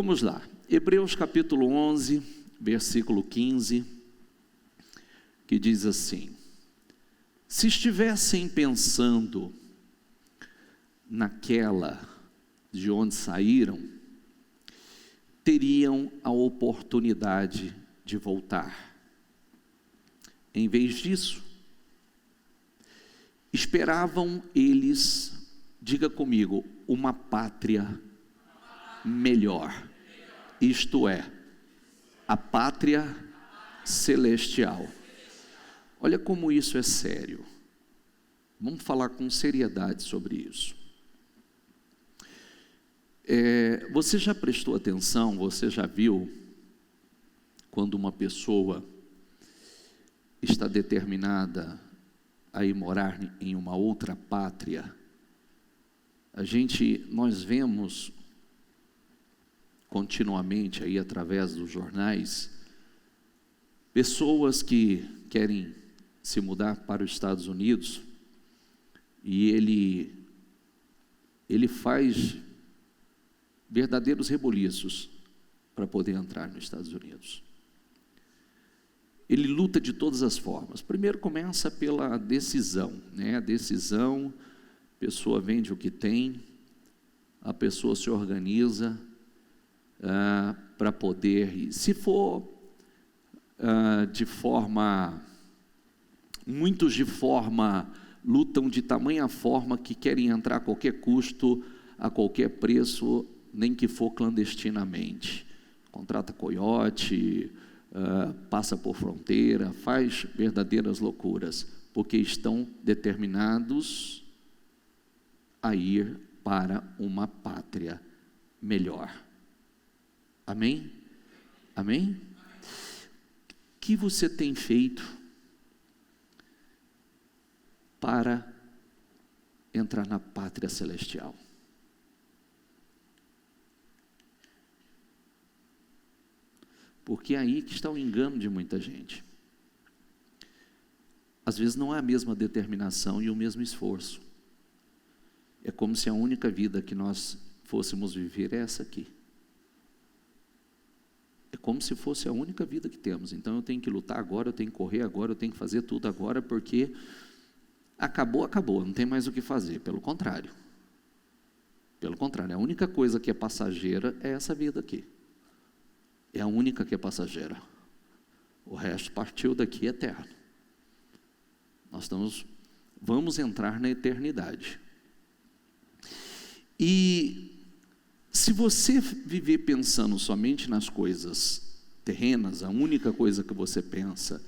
Vamos lá, Hebreus capítulo 11, versículo 15, que diz assim: se estivessem pensando naquela de onde saíram, teriam a oportunidade de voltar. Em vez disso, esperavam eles, diga comigo, uma pátria melhor, isto é, a pátria celestial. Olha como isso é sério. Vamos falar com seriedade sobre isso. Você já prestou atenção, você já viu, quando uma pessoa está determinada a ir morar em uma outra pátria, nós vemos continuamente aí através dos jornais, pessoas que querem se mudar para os Estados Unidos, e ele faz verdadeiros rebuliços para poder entrar nos Estados Unidos. Ele luta de todas as formas. Primeiro começa pela decisão, né? A decisão, a pessoa vende o que tem, a pessoa se organiza para poder ir. Se for muitos de forma, lutam de tamanha forma que querem entrar a qualquer custo, a qualquer preço, nem que for clandestinamente. Contrata coiote, passa por fronteira, faz verdadeiras loucuras, porque estão determinados a ir para uma pátria melhor. Amém? Amém? O que você tem feito para entrar na pátria celestial? Porque é aí que está o engano de muita gente. Às vezes não é a mesma determinação e o mesmo esforço. É como se a única vida que nós fôssemos viver é essa aqui. É como se fosse a única vida que temos. Então eu tenho que lutar agora, eu tenho que correr agora, eu tenho que fazer tudo agora, porque acabou, não tem mais o que fazer. Pelo contrário, a única coisa que é passageira é essa vida aqui. É a única que é passageira. O resto partiu daqui eterno. Vamos entrar na eternidade. E se você viver pensando somente nas coisas terrenas, a única coisa que você pensa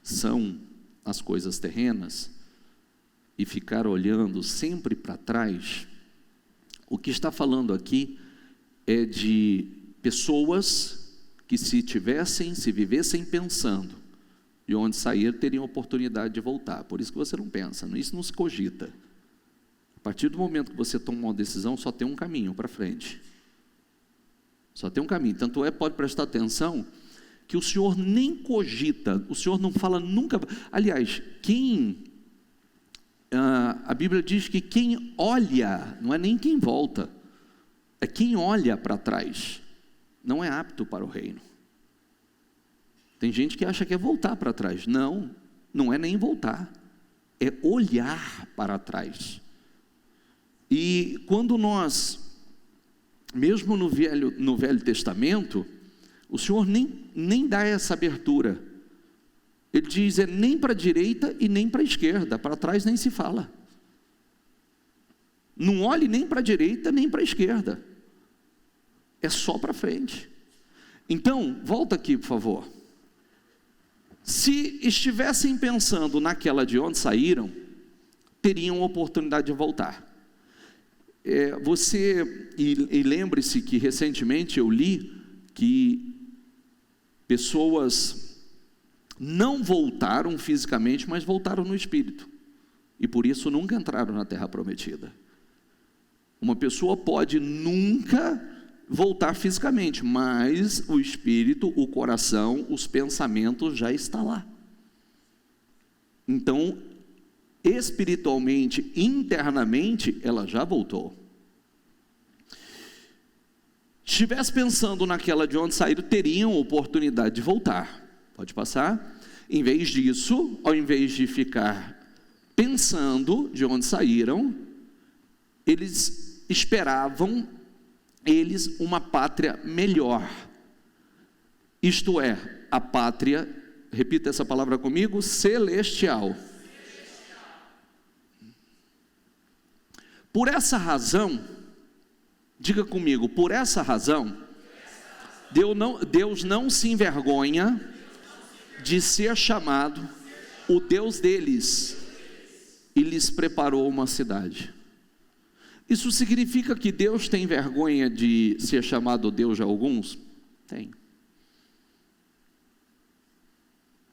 são as coisas terrenas, e ficar olhando sempre para trás, o que está falando aqui é de pessoas que se vivessem pensando de onde sair, teriam oportunidade de voltar. Por isso que você não pensa, isso não se cogita. A partir do momento que você toma uma decisão, só tem um caminho para frente. Só tem um caminho. Tanto pode prestar atenção, que o Senhor nem cogita, o Senhor não fala nunca. Aliás, a Bíblia diz que quem olha, não é nem quem volta, é quem olha para trás, não é apto para o reino. Tem gente que acha que é voltar para trás. Não é nem voltar, é olhar para trás. E quando nós, mesmo no Velho Testamento, o Senhor nem dá essa abertura. Ele diz, nem para a direita e nem para a esquerda, para trás nem se fala. Não olhe nem para a direita nem para a esquerda, é só para frente. Então, volta aqui por favor. Se estivessem pensando naquela de onde saíram, teriam oportunidade de voltar. E lembre-se que recentemente eu li que pessoas não voltaram fisicamente, mas voltaram no espírito, e por isso nunca entraram na terra prometida. Uma pessoa pode nunca voltar fisicamente, mas o espírito, o coração, os pensamentos já está lá. Então, espiritualmente, internamente, ela já voltou. estivesse pensando naquela de onde saíram, teriam oportunidade de voltar. Pode passar. Em vez disso, ao invés de ficar pensando de onde saíram, eles esperavam uma pátria melhor. Isto é, a pátria, repita essa palavra comigo, celestial. Por essa razão, diga comigo, por essa razão, Deus não se envergonha de ser chamado o Deus deles, e lhes preparou uma cidade. Isso significa que Deus tem vergonha de ser chamado Deus de alguns? Tem.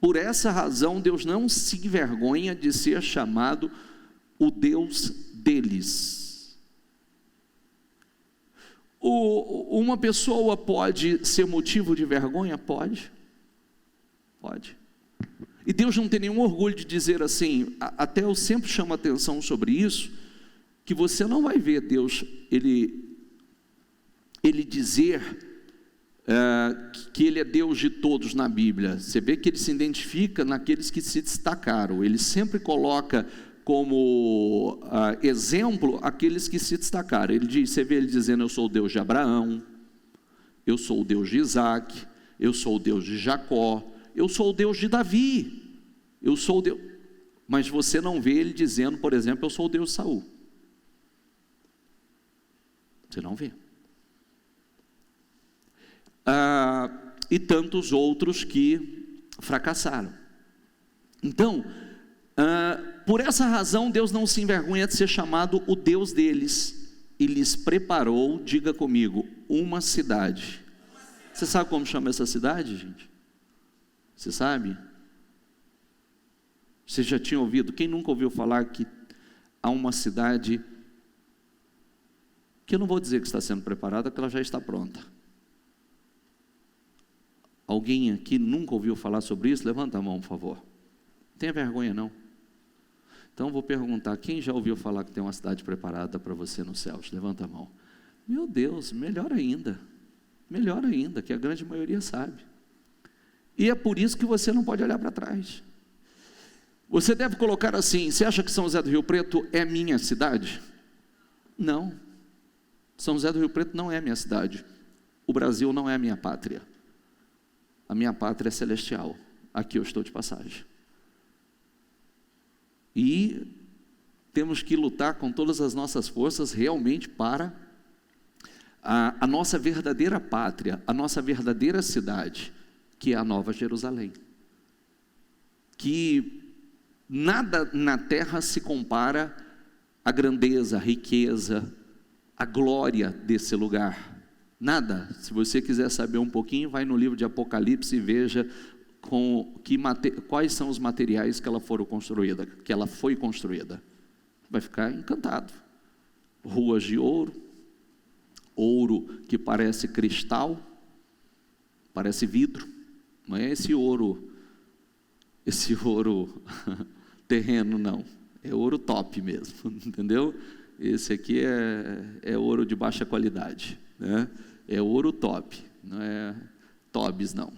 Por essa razão, Deus não se envergonha de ser chamado o Deus deles. Uma pessoa pode ser motivo de vergonha? Pode. E Deus não tem nenhum orgulho de dizer assim, até eu sempre chamo atenção sobre isso, que você não vai ver Deus, Ele dizer que Ele é Deus de todos na Bíblia. Você vê que Ele se identifica naqueles que se destacaram. Ele sempre coloca como exemplo aqueles que se destacaram. Você vê Ele dizendo, eu sou o Deus de Abraão, eu sou o Deus de Isaac, eu sou o Deus de Jacó, eu sou o Deus de Davi, eu sou o Deus... Mas você não vê Ele dizendo, por exemplo, eu sou o Deus de Saul. Você não vê. E tantos outros que fracassaram. Então, por essa razão, Deus não se envergonha de ser chamado o Deus deles, e lhes preparou, diga comigo, uma cidade. Você sabe como chama essa cidade, gente? Você sabe? Você já tinha ouvido? Quem nunca ouviu falar que há uma cidade, que eu não vou dizer que está sendo preparada, porque ela já está pronta. Alguém aqui nunca ouviu falar sobre isso? Levanta a mão, por favor. Não tenha vergonha, não. Então, vou perguntar, quem já ouviu falar que tem uma cidade preparada para você nos céus? Levanta a mão. Meu Deus, melhor ainda, que a grande maioria sabe. E é por isso que você não pode olhar para trás. Você deve colocar assim, você acha que São José do Rio Preto é minha cidade? Não. São José do Rio Preto não é minha cidade. O Brasil não é a minha pátria. A minha pátria é celestial. Aqui eu estou de passagem. E temos que lutar com todas as nossas forças realmente para a nossa verdadeira pátria, a nossa verdadeira cidade, que é a Nova Jerusalém. Que nada na terra se compara à grandeza, à riqueza, à glória desse lugar. Nada. Se você quiser saber um pouquinho, vai no livro de Apocalipse e veja quais são os materiais que ela foi construída. Vai ficar encantado. Ruas de ouro, ouro que parece cristal, parece vidro, não é esse ouro terreno, não. É ouro top mesmo, entendeu? Esse aqui é ouro de baixa qualidade, né? É ouro top, não é Tobis, não,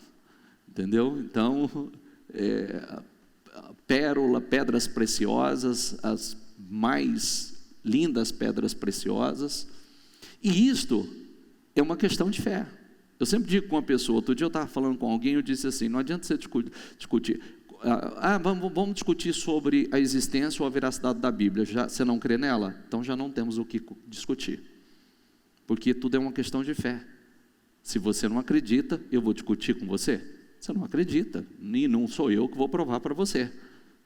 entendeu? Então, pedras preciosas, as mais lindas pedras preciosas, e isto é uma questão de fé. Eu sempre digo com uma pessoa, outro dia eu estava falando com alguém, eu disse assim, não adianta você discutir, vamos discutir sobre a existência ou a veracidade da Bíblia, você não crê nela? Então já não temos o que discutir, porque tudo é uma questão de fé. Se você não acredita, eu vou discutir com você? Você não acredita, e não sou eu que vou provar para você,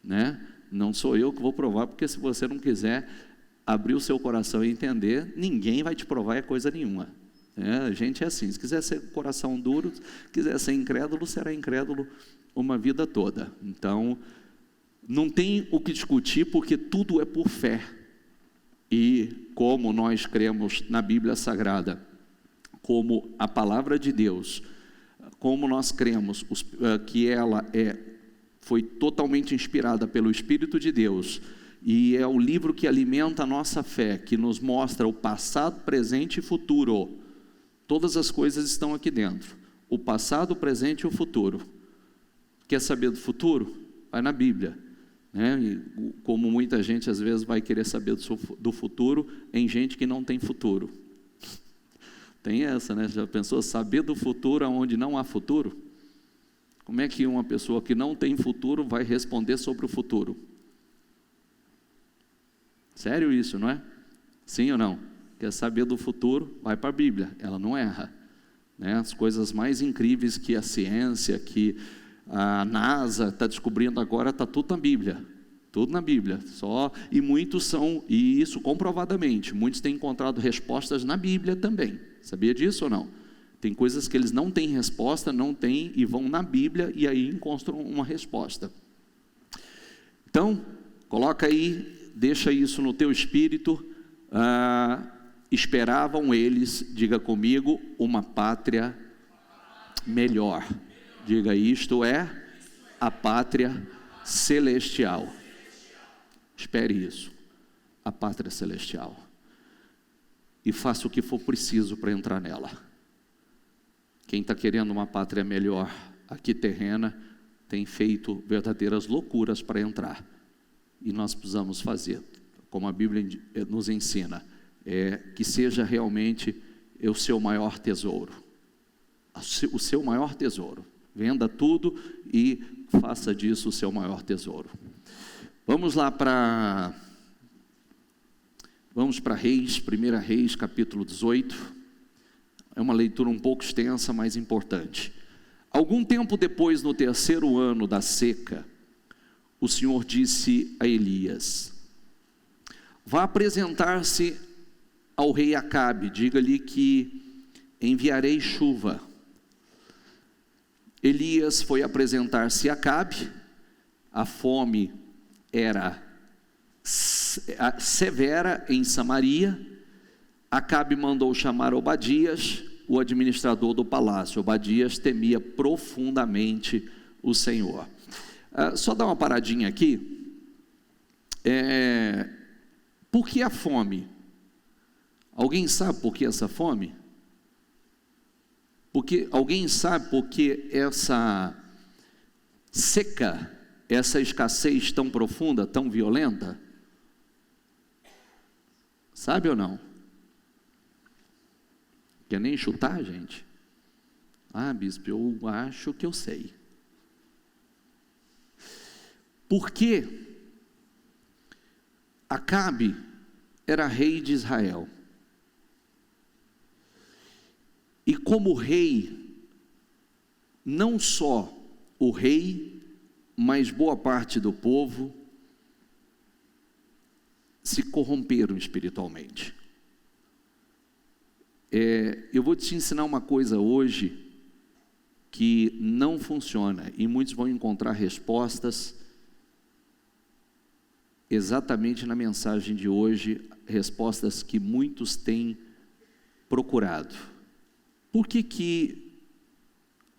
né? Não sou eu que vou provar, porque se você não quiser abrir o seu coração e entender, ninguém vai te provar coisa nenhuma. A gente é assim, se quiser ser coração duro, se quiser ser incrédulo, será incrédulo uma vida toda. Então, não tem o que discutir, porque tudo é por fé. E como nós cremos na Bíblia Sagrada, como a palavra de Deus, como nós cremos que ela foi totalmente inspirada pelo Espírito de Deus, e é o livro que alimenta a nossa fé, que nos mostra o passado, presente e futuro, Todas as coisas estão aqui dentro. O passado, o presente e o futuro. Quer saber do futuro? Vai na Bíblia. Né? E como muita gente às vezes vai querer saber do futuro em gente que não tem futuro. Tem essa, né? Já pensou saber do futuro onde não há futuro? Como é que uma pessoa que não tem futuro vai responder sobre o futuro? Sério isso, não é? Sim ou não? Quer saber do futuro? Vai para a Bíblia, ela não erra. Né? As coisas mais incríveis que a ciência, que a NASA está descobrindo agora, está tudo na Bíblia. Tudo na Bíblia. E muitos são, e isso comprovadamente, muitos têm encontrado respostas na Bíblia também. Sabia disso ou não? Tem coisas que eles não têm resposta, não têm, e vão na Bíblia, e aí encontram uma resposta. Então, coloca aí, deixa isso no teu espírito. Esperavam eles, diga comigo, uma pátria melhor. Diga, isto é a pátria celestial. Espere isso, a pátria celestial. E faça o que for preciso para entrar nela. Quem está querendo uma pátria melhor aqui terrena, tem feito verdadeiras loucuras para entrar. E nós precisamos fazer, como a Bíblia nos ensina, que seja realmente o seu maior tesouro. O seu maior tesouro. Venda tudo e faça disso o seu maior tesouro. Vamos lá para Reis, 1 Reis, capítulo 18. É uma leitura um pouco extensa, mas importante. Algum tempo depois, no 3º ano da seca, o Senhor disse a Elias: vá apresentar-se ao rei Acabe, diga-lhe que enviarei chuva. Elias foi apresentar-se a Acabe. A fome era severa em Samaria. Acabe mandou chamar Obadias, o administrador do palácio. Obadias temia profundamente o Senhor. Só dar uma paradinha aqui. Por que a fome? Alguém sabe por que essa fome? Porque alguém sabe por que essa seca, essa escassez tão profunda, tão violenta? Sabe ou não? Quer nem chutar, gente? Bispo, eu acho que eu sei. Porque Acabe era rei de Israel. E como rei, não só o rei, mas boa parte do povo se corromperam espiritualmente. Eu vou te ensinar uma coisa hoje que não funciona, e muitos vão encontrar respostas exatamente na mensagem de hoje, respostas que muitos têm procurado. Por que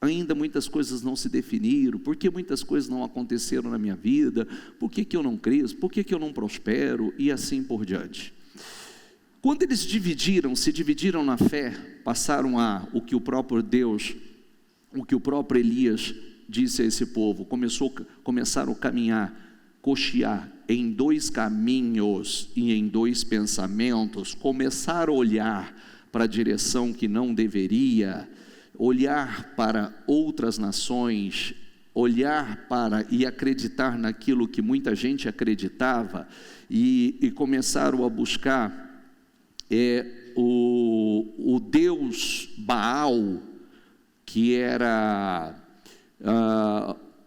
ainda muitas coisas não se definiram? Por que muitas coisas não aconteceram na minha vida? Por que eu não cresço? Por que eu não prospero? E assim por diante. Quando eles se dividiram na fé, passaram o que o próprio Deus, o que o próprio Elias disse a esse povo, começaram a caminhar, cochear em 2 caminhos e em 2 pensamentos, começaram a olhar para a direção que não deveria, olhar para outras nações, olhar para e acreditar naquilo que muita gente acreditava, e começaram a buscar o Deus Baal, que era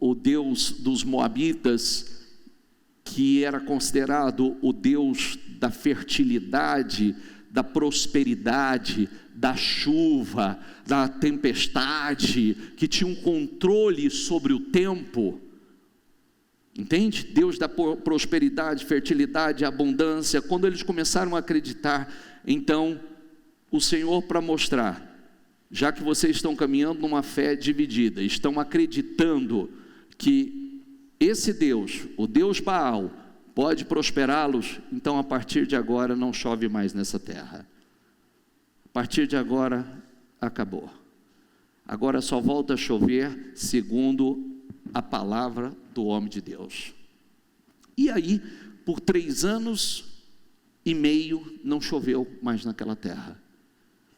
o Deus dos Moabitas, que era considerado o Deus da fertilidade, da prosperidade, da chuva, da tempestade, que tinha um controle sobre o tempo. Entende? Deus da prosperidade, fertilidade, abundância. Quando eles começaram a acreditar, então o Senhor, para mostrar, já que vocês estão caminhando numa fé dividida, estão acreditando que esse Deus, o Deus Baal, pode prosperá-los, então a partir de agora não chove mais nessa terra. A partir de agora acabou. Agora só volta a chover segundo a palavra do homem de Deus. E aí, por 3 anos e meio, não choveu mais naquela terra.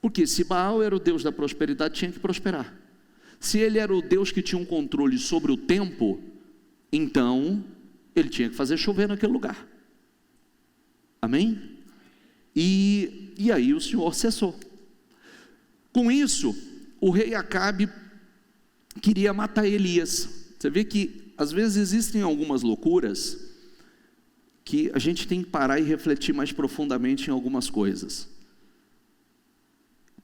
Porque se Baal era o Deus da prosperidade, tinha que prosperar. Se ele era o Deus que tinha um controle sobre o tempo, então ele tinha que fazer chover naquele lugar. Amém? E aí o Senhor cessou. Com isso, o rei Acabe queria matar Elias. Você vê que às vezes existem algumas loucuras que a gente tem que parar e refletir mais profundamente em algumas coisas.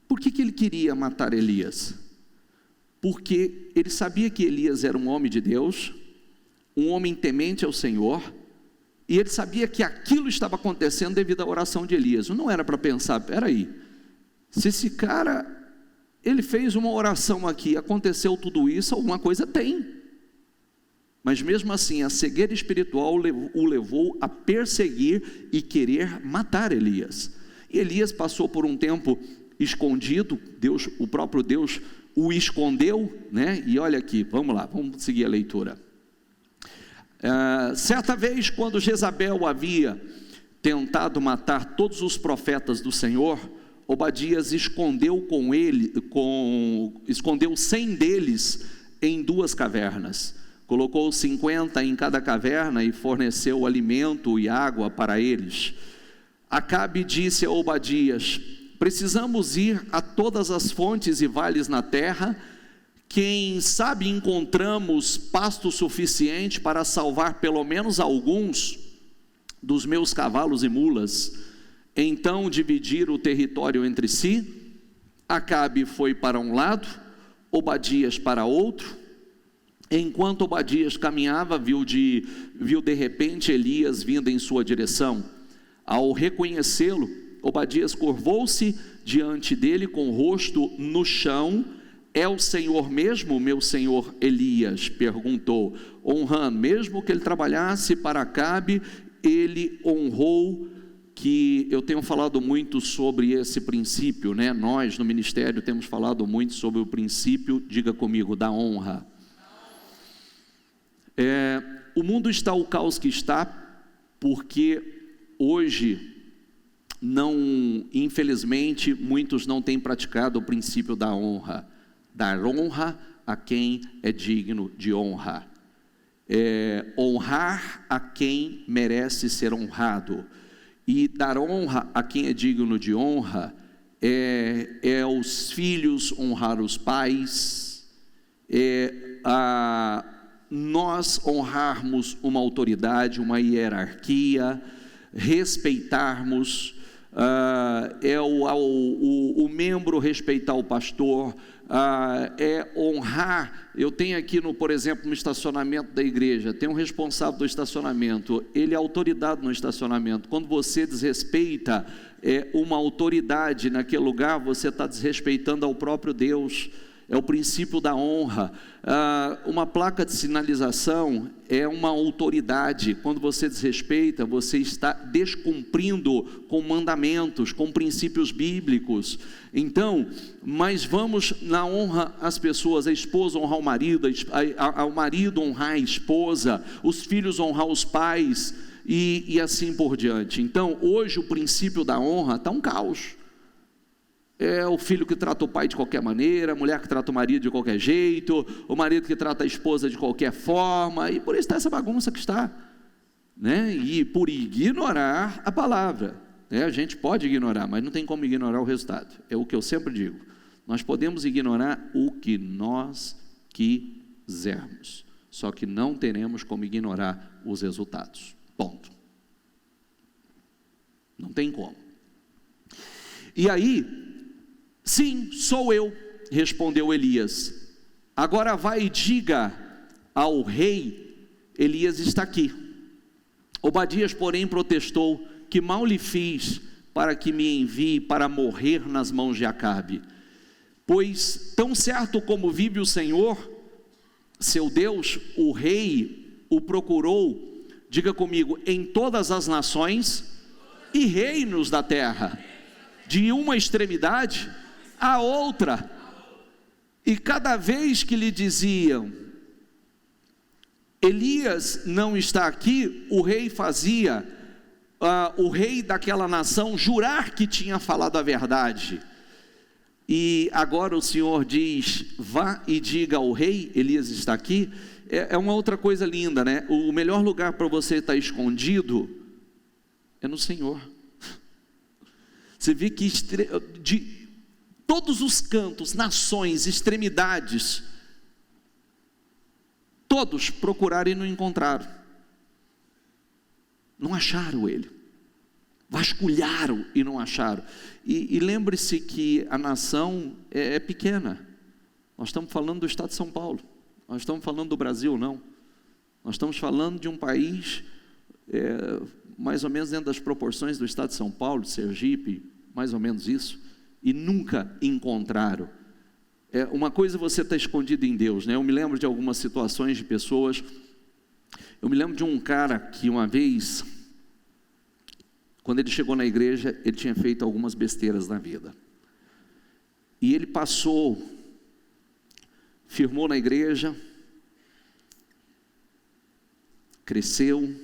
Por que ele queria matar Elias? Porque ele sabia que Elias era um homem de Deus, um homem temente ao Senhor, e ele sabia que aquilo estava acontecendo devido à oração de Elias. Não era para pensar, peraí, se esse cara, ele fez uma oração aqui, aconteceu tudo isso, alguma coisa tem. Mas mesmo assim, a cegueira espiritual o levou a perseguir e querer matar Elias. E Elias passou por um tempo escondido, Deus, o próprio Deus o escondeu, né? E olha aqui, vamos lá, vamos seguir a leitura. Certa vez, quando Jezabel havia tentado matar todos os profetas do Senhor, Obadias escondeu escondeu 100 deles em 2 cavernas. Colocou 50 em cada caverna e forneceu alimento e água para eles. Acabe disse a Obadias: precisamos ir a todas as fontes e vales na terra, quem sabe encontramos pasto suficiente para salvar pelo menos alguns dos meus cavalos e mulas. Então dividir o território entre si. Acabe foi para um lado, Obadias para outro. Enquanto Obadias caminhava, viu de repente Elias vindo em sua direção. Ao reconhecê-lo, Obadias curvou-se diante dele com o rosto no chão. É o Senhor mesmo, meu senhor Elias? Perguntou, honrando. Mesmo que ele trabalhasse para Acabe, ele honrou. Que eu tenho falado muito sobre esse princípio, né? Nós no ministério temos falado muito sobre o princípio, diga comigo, da honra. O mundo está o caos que está, porque hoje, infelizmente, muitos não têm praticado o princípio da honra. Dar honra a quem é digno de honra. Honrar a quem merece ser honrado. E dar honra a quem é digno de honra é os filhos honrar os pais, nós honrarmos uma autoridade, uma hierarquia, respeitarmos, o membro respeitar o pastor, honrar. Eu tenho aqui, por exemplo, no estacionamento da igreja, tem um responsável do estacionamento, ele é autoridade no estacionamento. Quando você desrespeita uma autoridade naquele lugar, você está desrespeitando ao próprio Deus. É o princípio da honra. Uma placa de sinalização é uma autoridade. Quando você desrespeita, você está descumprindo com mandamentos, com princípios bíblicos. Então, mas vamos na honra às pessoas, a esposa honrar o marido, ao marido honrar a esposa, os filhos honrar os pais e assim por diante. Então, hoje o princípio da honra está um caos. É o filho que trata o pai de qualquer maneira, a mulher que trata o marido de qualquer jeito, o marido que trata a esposa de qualquer forma, e por isso está essa bagunça que está, né? E por ignorar a palavra, né? A gente pode ignorar, mas não tem como ignorar o resultado. É o que eu sempre digo, nós podemos ignorar o que nós quisermos, só que não teremos como ignorar os resultados, ponto. Não tem como. E aí, sim, sou eu, respondeu Elias. Agora vai e diga ao rei, Elias está aqui. Obadias, porém, protestou, que mal lhe fiz para que me envie para morrer nas mãos de Acabe? Pois tão certo como vive o Senhor, seu Deus, o rei o procurou, diga comigo, em todas as nações e reinos da terra, de uma extremidade a outra. E cada vez que lhe diziam, Elias não está aqui, o rei fazia, o rei daquela nação jurar que tinha falado a verdade. E agora o Senhor diz, vá e diga ao rei, Elias está aqui. É uma outra coisa linda, né? O melhor lugar para você estar escondido é no Senhor. Você vê que de todos os cantos, nações, extremidades, todos procuraram e não encontraram. Não acharam ele. Vasculharam e não acharam. E lembre-se que a nação é pequena. Nós estamos falando do estado de São Paulo. Nós estamos falando do Brasil, não. Nós estamos falando de um país, mais ou menos dentro das proporções do estado de São Paulo, de Sergipe, mais ou menos isso. E nunca encontraram. Uma coisa você está escondido em Deus, né? Eu me lembro de algumas situações de pessoas. Eu me lembro de um cara que uma vez, quando ele chegou na igreja, ele tinha feito algumas besteiras na vida. E ele firmou na igreja, cresceu,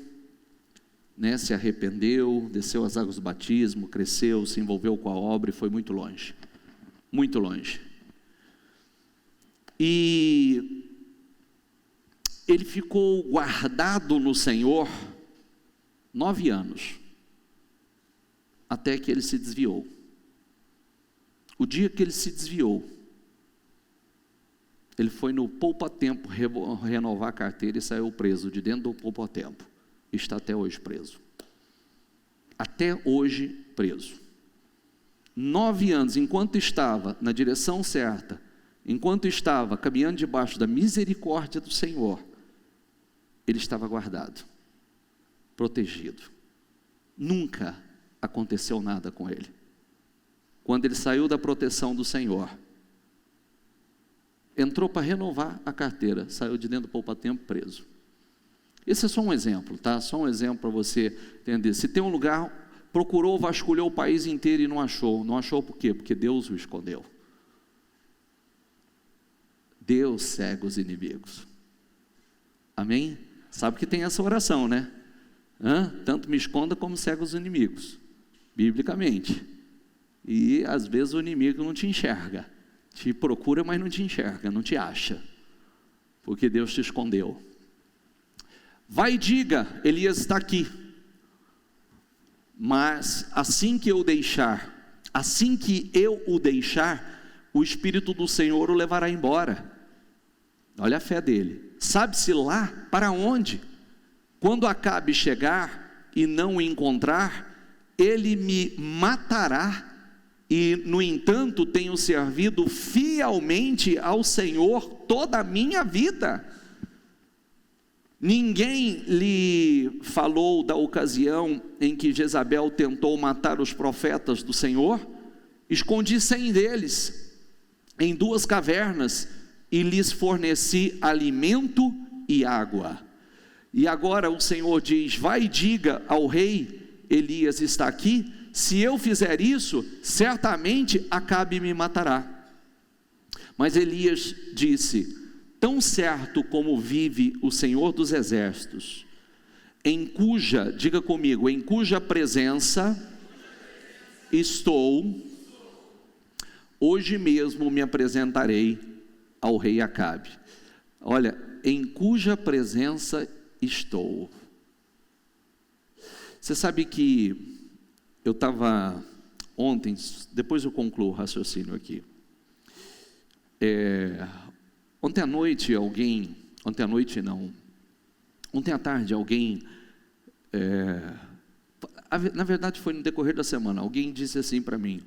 né, se arrependeu, desceu as águas do batismo, cresceu, se envolveu com a obra e foi muito longe. Muito longe. E ele ficou guardado no Senhor 9 anos. Até que ele se desviou. O dia que ele se desviou, ele foi no poupa-tempo renovar a carteira e saiu preso de dentro do poupa-tempo. Está até hoje preso. Até hoje preso. 9 anos, enquanto estava na direção certa, enquanto estava caminhando debaixo da misericórdia do Senhor, ele estava guardado, protegido. Nunca aconteceu nada com ele. Quando ele saiu da proteção do Senhor, entrou para renovar a carteira, saiu de dentro do poupa-tempo preso. Esse é só um exemplo, tá? Só um exemplo para você entender. Se tem um lugar, procurou, vasculhou o país inteiro e não achou. Não achou por quê? Porque Deus o escondeu. Deus cega os inimigos. Amém? Sabe que tem essa oração, né? Tanto me esconda como cega os inimigos. Biblicamente. E às vezes o inimigo não te enxerga. Te procura, mas não te enxerga, não te acha. Porque Deus te escondeu. Vai e diga, Elias está aqui. Mas assim que eu o deixar, o Espírito do Senhor o levará embora. Olha a fé dele. Sabe-se lá para onde? Quando Acabe chegar e não o encontrar, ele me matará. E, no entanto, tenho servido fielmente ao Senhor toda a minha vida. Ninguém lhe falou da ocasião em que Jezabel tentou matar os profetas do Senhor? Escondi 100 deles em 2 cavernas e lhes forneci alimento e água. E agora o Senhor diz, vai e diga ao rei, Elias está aqui, se eu fizer isso, certamente Acabe me matará. Mas Elias disse, tão certo como vive o Senhor dos exércitos, diga comigo, em cuja presença estou, hoje mesmo me apresentarei ao rei Acabe. Olha, em cuja presença estou. Você sabe que eu estava ontem, depois eu concluo o raciocínio aqui. Ontem à tarde alguém, na verdade foi no decorrer da semana, alguém disse assim para mim,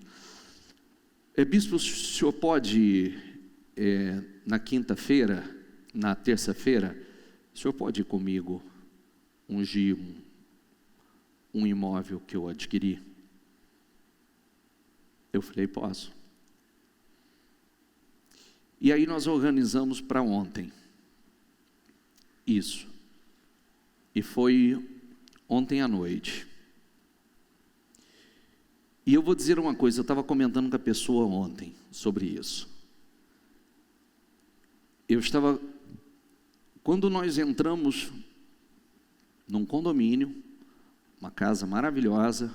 bispo, o senhor pode, na quinta-feira, na terça-feira, o senhor pode ir comigo ungir um imóvel que eu adquiri? Eu falei, posso. E aí nós organizamos para ontem, isso, e foi ontem à noite. E eu vou dizer uma coisa, eu estava comentando com a pessoa ontem sobre isso. Quando nós entramos num condomínio, uma casa maravilhosa,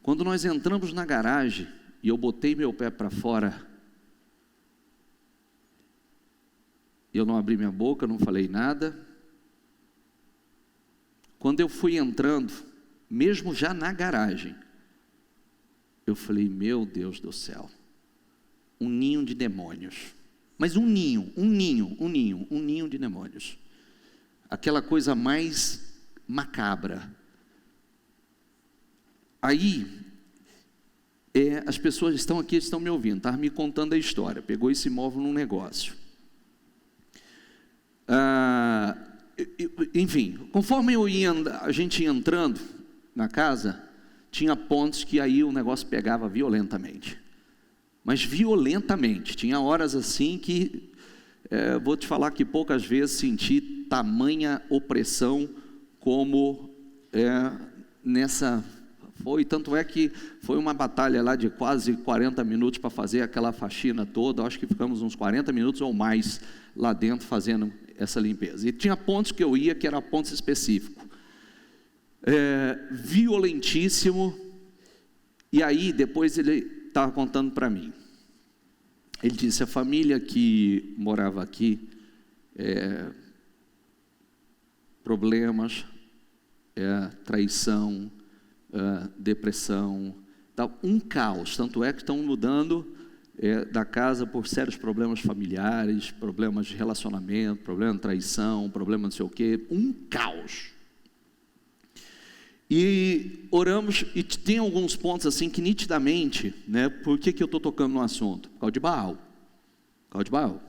quando nós entramos na garagem, e eu botei meu pé para fora, eu não abri minha boca, não falei nada. Quando eu fui entrando, mesmo já na garagem, eu falei, meu Deus do céu, um ninho de demônios. Mas um ninho de demônios. Aquela coisa mais macabra. Aí, as pessoas estão aqui, estão me ouvindo, estavam me contando a história, pegou esse imóvel num negócio. Enfim, conforme a gente ia entrando na casa, tinha pontos que aí o negócio pegava violentamente, mas violentamente, tinha horas assim que, vou te falar que poucas vezes senti tamanha opressão como tanto é que foi uma batalha lá de quase 40 minutos para fazer aquela faxina toda, acho que ficamos uns 40 minutos ou mais lá dentro fazendo essa limpeza, e tinha pontos que eu ia que era pontos específicos, violentíssimo. E aí depois ele estava contando para mim, ele disse, a família que morava aqui, problemas, traição, depressão, um caos, tanto é que estão mudando da casa por sérios problemas familiares, problemas de relacionamento, problema de traição, problema não sei o quê, um caos. E oramos, e tem alguns pontos assim que nitidamente, né, por que eu estou tocando no assunto? Por causa de Baal.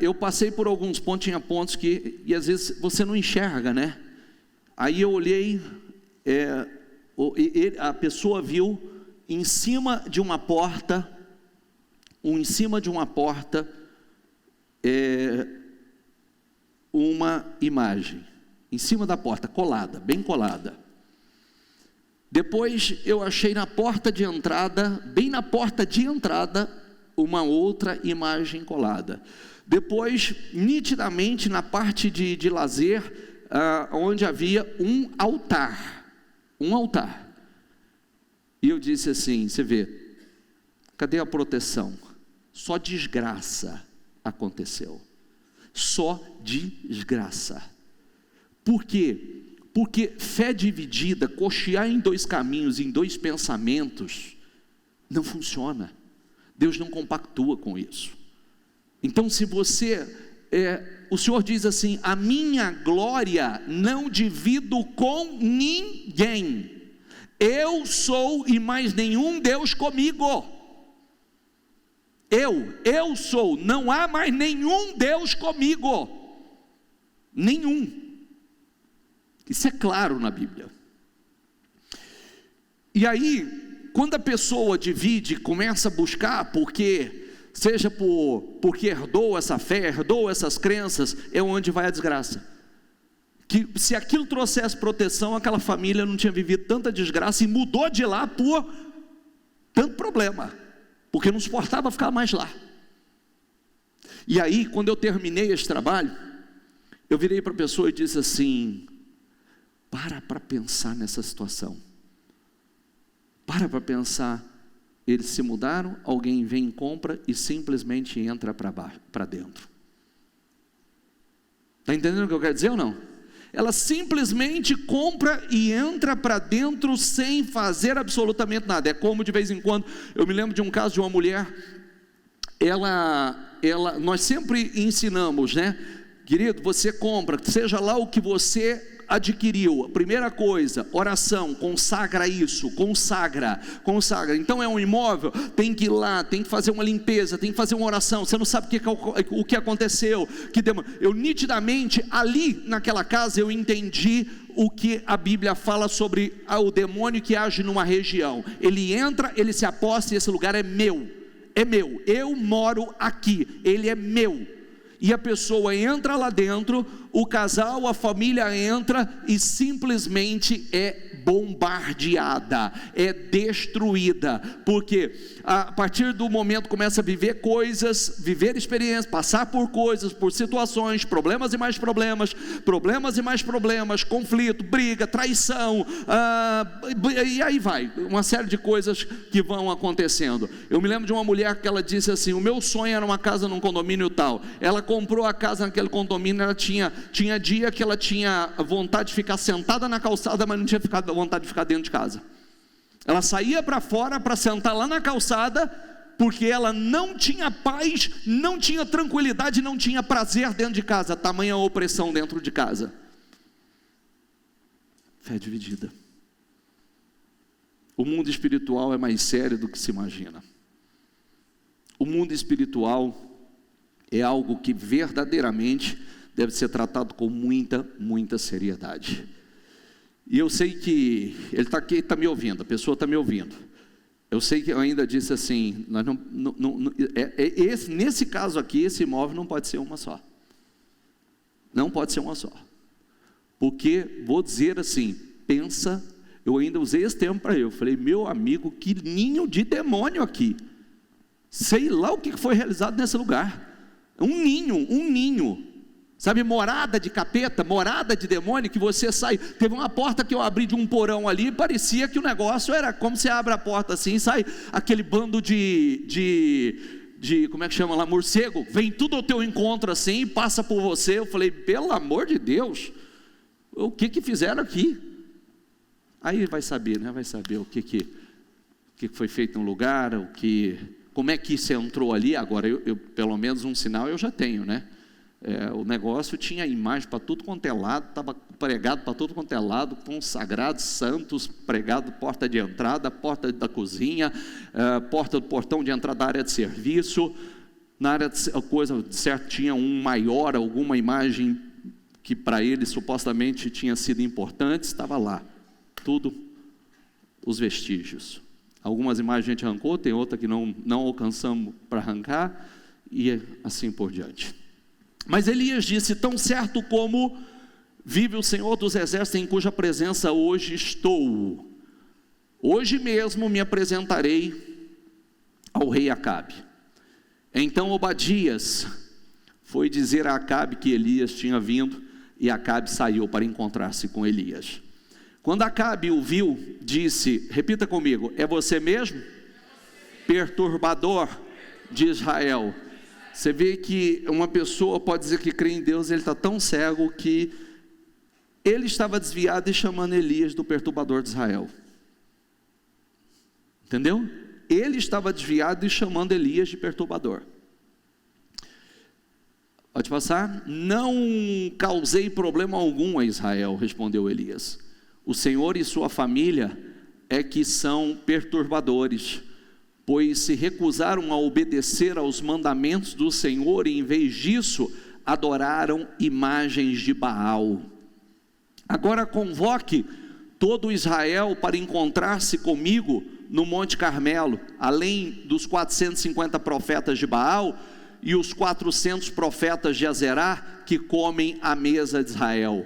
Eu passei por alguns pontos, tinha pontos que, e às vezes você não enxerga, né? Aí eu olhei, a pessoa viu em cima de uma porta, uma imagem, em cima da porta, colada, bem colada. Depois eu achei na porta de entrada, bem na porta de entrada, uma outra imagem colada. Depois, nitidamente, na parte de lazer, onde havia um altar. E eu disse assim, você vê, cadê a proteção? Só desgraça aconteceu. Só desgraça. Por quê? Porque fé dividida, cochear em dois caminhos, em dois pensamentos, não funciona. Deus não compactua com isso. Então, se você, o Senhor diz assim, a minha glória não divido com ninguém. Eu sou e mais nenhum Deus comigo. Eu sou, não há mais nenhum Deus comigo. Nenhum. Isso é claro na Bíblia. E aí, quando a pessoa divide, começa a buscar, porque herdou essa fé, herdou essas crenças, é onde vai a desgraça. Que se aquilo trouxesse proteção, aquela família não tinha vivido tanta desgraça e mudou de lá por tanto problema, porque não suportava ficar mais lá. E aí, quando eu terminei esse trabalho, eu virei para a pessoa e disse assim, para pensar nessa situação, para pensar, eles se mudaram, alguém vem, compra e simplesmente entra para dentro. Está entendendo o que eu quero dizer ou não? Ela simplesmente compra e entra para dentro sem fazer absolutamente nada. É como de vez em quando, eu me lembro de um caso de uma mulher, nós sempre ensinamos, né? Querido, você compra, seja lá o que você adquiriu, a primeira coisa, oração, consagra isso, consagra, então é um imóvel, tem que ir lá, tem que fazer uma limpeza, tem que fazer uma oração, você não sabe o que aconteceu, eu nitidamente, ali naquela casa, eu entendi o que a Bíblia fala sobre o demônio que age numa região, ele entra, ele se aposta e esse lugar é meu, eu moro aqui, ele é meu. E a pessoa entra lá dentro, o casal, a família entra e simplesmente é bombardeada, é destruída, porque a partir do momento começa a viver coisas, viver experiências, passar por coisas, por situações, problemas e mais problemas, problemas e mais problemas, conflito, briga, traição, e aí vai, uma série de coisas que vão acontecendo. Eu me lembro de uma mulher que ela disse assim: o meu sonho era uma casa num condomínio tal. Ela comprou a casa naquele condomínio, ela tinha dia que ela tinha vontade de ficar sentada na calçada, mas não tinha vontade de ficar dentro de casa. Ela saía para fora para sentar lá na calçada, porque ela não tinha paz, não tinha tranquilidade, não tinha prazer dentro de casa, tamanha opressão dentro de casa. Fé dividida. O mundo espiritual é mais sério do que se imagina. O mundo espiritual é algo que verdadeiramente deve ser tratado com muita seriedade. E eu sei que ele está aqui, está me ouvindo, a pessoa está me ouvindo. Eu sei que eu ainda disse assim, nós nesse caso aqui, esse imóvel não pode ser uma só. Não pode ser uma só. Porque, vou dizer assim, pensa, eu ainda usei esse termo para ele, eu falei: meu amigo, que ninho de demônio aqui. Sei lá o que foi realizado nesse lugar. Um ninho. Sabe, morada de capeta, morada de demônio, que você sai. Teve uma porta que eu abri de um porão ali, parecia que o negócio era como você abre a porta assim, sai aquele bando de como é que chama lá, morcego, vem tudo ao teu encontro assim, e passa por você. Eu falei: pelo amor de Deus, o que fizeram aqui? Aí vai saber, né? Vai saber o que foi feito no lugar, como é que isso entrou ali. Agora, eu pelo menos um sinal eu já tenho, né? O negócio tinha imagem para tudo quanto é lado, estava pregado para tudo quanto é lado, consagrados, santos, pregado, porta de entrada, porta da cozinha, porta do portão de entrada da área de serviço. Na área de coisa, certo, tinha um maior, alguma imagem que para ele supostamente tinha sido importante, estava lá, tudo, os vestígios. Algumas imagens a gente arrancou, tem outra que não alcançamos para arrancar, e assim por diante. Mas Elias disse: tão certo como vive o Senhor dos Exércitos, em cuja presença hoje estou, hoje mesmo me apresentarei ao rei Acabe. Então Obadias foi dizer a Acabe que Elias tinha vindo, e Acabe saiu para encontrar-se com Elias. Quando Acabe o viu, disse, repita comigo: é você mesmo? Perturbador de Israel. Você vê que uma pessoa pode dizer que crê em Deus, ele está tão cego que ele estava desviado e chamando Elias do perturbador de Israel. Entendeu? Ele estava desviado e chamando Elias de perturbador. Pode passar? Não causei problema algum a Israel, respondeu Elias. O Senhor e sua família é que são perturbadores, pois se recusaram a obedecer aos mandamentos do Senhor, e em vez disso adoraram imagens de Baal. Agora convoque todo Israel para encontrar-se comigo no Monte Carmelo, além dos 450 profetas de Baal e os 400 profetas de Azerá que comem à mesa de Israel.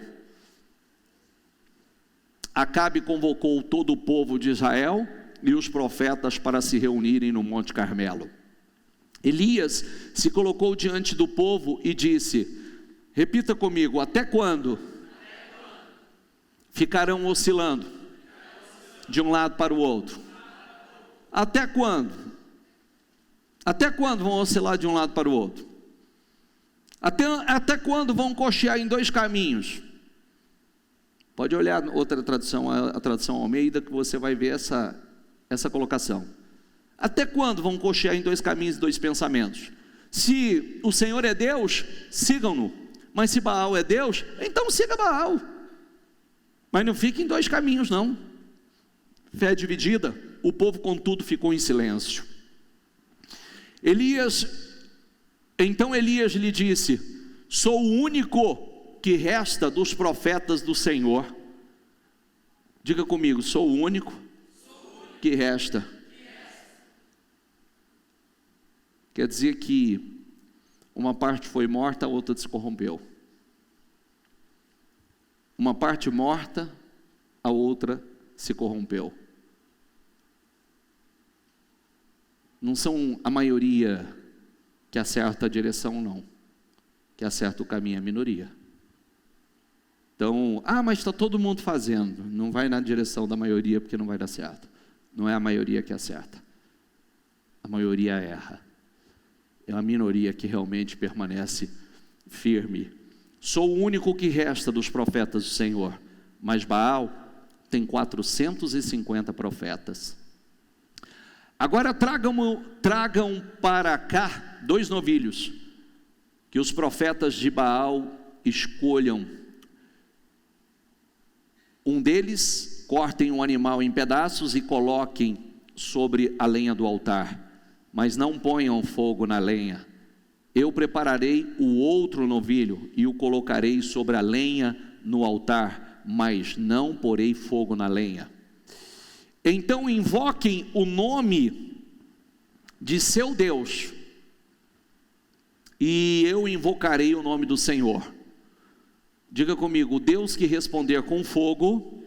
Acabe convocou todo o povo de Israel e os profetas para se reunirem no Monte Carmelo. Elias se colocou diante do povo e disse, repita comigo: até quando ficarão oscilando de um lado para o outro? Até quando? Até quando vão oscilar de um lado para o outro? Até quando vão cochear em dois caminhos? Pode olhar outra tradução, a tradução Almeida, que você vai ver essa colocação. Até quando vão cochear em dois caminhos e dois pensamentos? Se o Senhor é Deus, sigam-no. Mas se Baal é Deus, então siga Baal. Mas não fique em dois caminhos, não. Fé dividida. O povo, contudo, ficou em silêncio. Então Elias lhe disse: sou o único que resta dos profetas do Senhor. Diga comigo: sou o único que resta. Quer dizer que uma parte foi morta, a outra se corrompeu. Uma parte morta, a outra se corrompeu. Não são a maioria que acerta a direção, não. Que acerta o caminho é a minoria. Então, mas está todo mundo fazendo. Não vai na direção da maioria porque não vai dar certo. Não é a maioria que acerta. A maioria erra. É a minoria que realmente permanece firme. Sou o único que resta dos profetas do Senhor, mas Baal tem 450 profetas. Agora tragam para cá 2 novilhos, que os profetas de Baal escolham. Um deles, cortem um animal em pedaços e coloquem sobre a lenha do altar, mas não ponham fogo na lenha. Eu prepararei o outro novilho e o colocarei sobre a lenha no altar, mas não porei fogo na lenha. Então invoquem o nome de seu Deus, e eu invocarei o nome do Senhor. Diga comigo: o Deus que responder com fogo,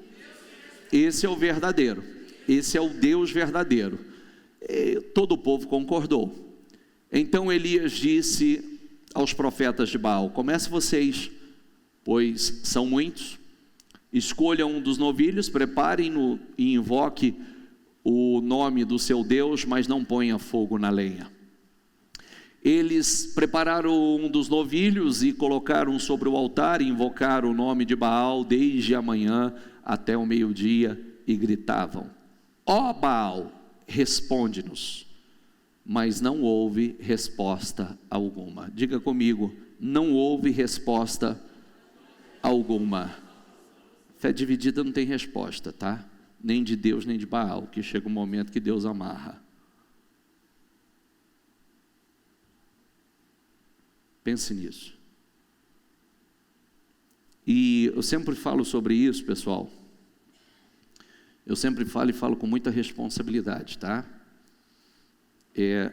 esse é o verdadeiro, esse é o Deus verdadeiro. E todo o povo concordou. Então Elias disse aos profetas de Baal: comece vocês, pois são muitos. Escolham um dos novilhos, preparem-no e invoque o nome do seu Deus, mas não ponha fogo na lenha. Eles prepararam um dos novilhos e colocaram sobre o altar e invocaram o nome de Baal desde a manhã até o meio-dia e gritavam: ó Baal, responde-nos. Mas não houve resposta alguma. Diga comigo: não houve resposta alguma. Fé dividida não tem resposta, tá? Nem de Deus, nem de Baal, que chega um momento que Deus amarra. Pense nisso. E eu sempre falo sobre isso, pessoal. Eu sempre falo e falo com muita responsabilidade, tá?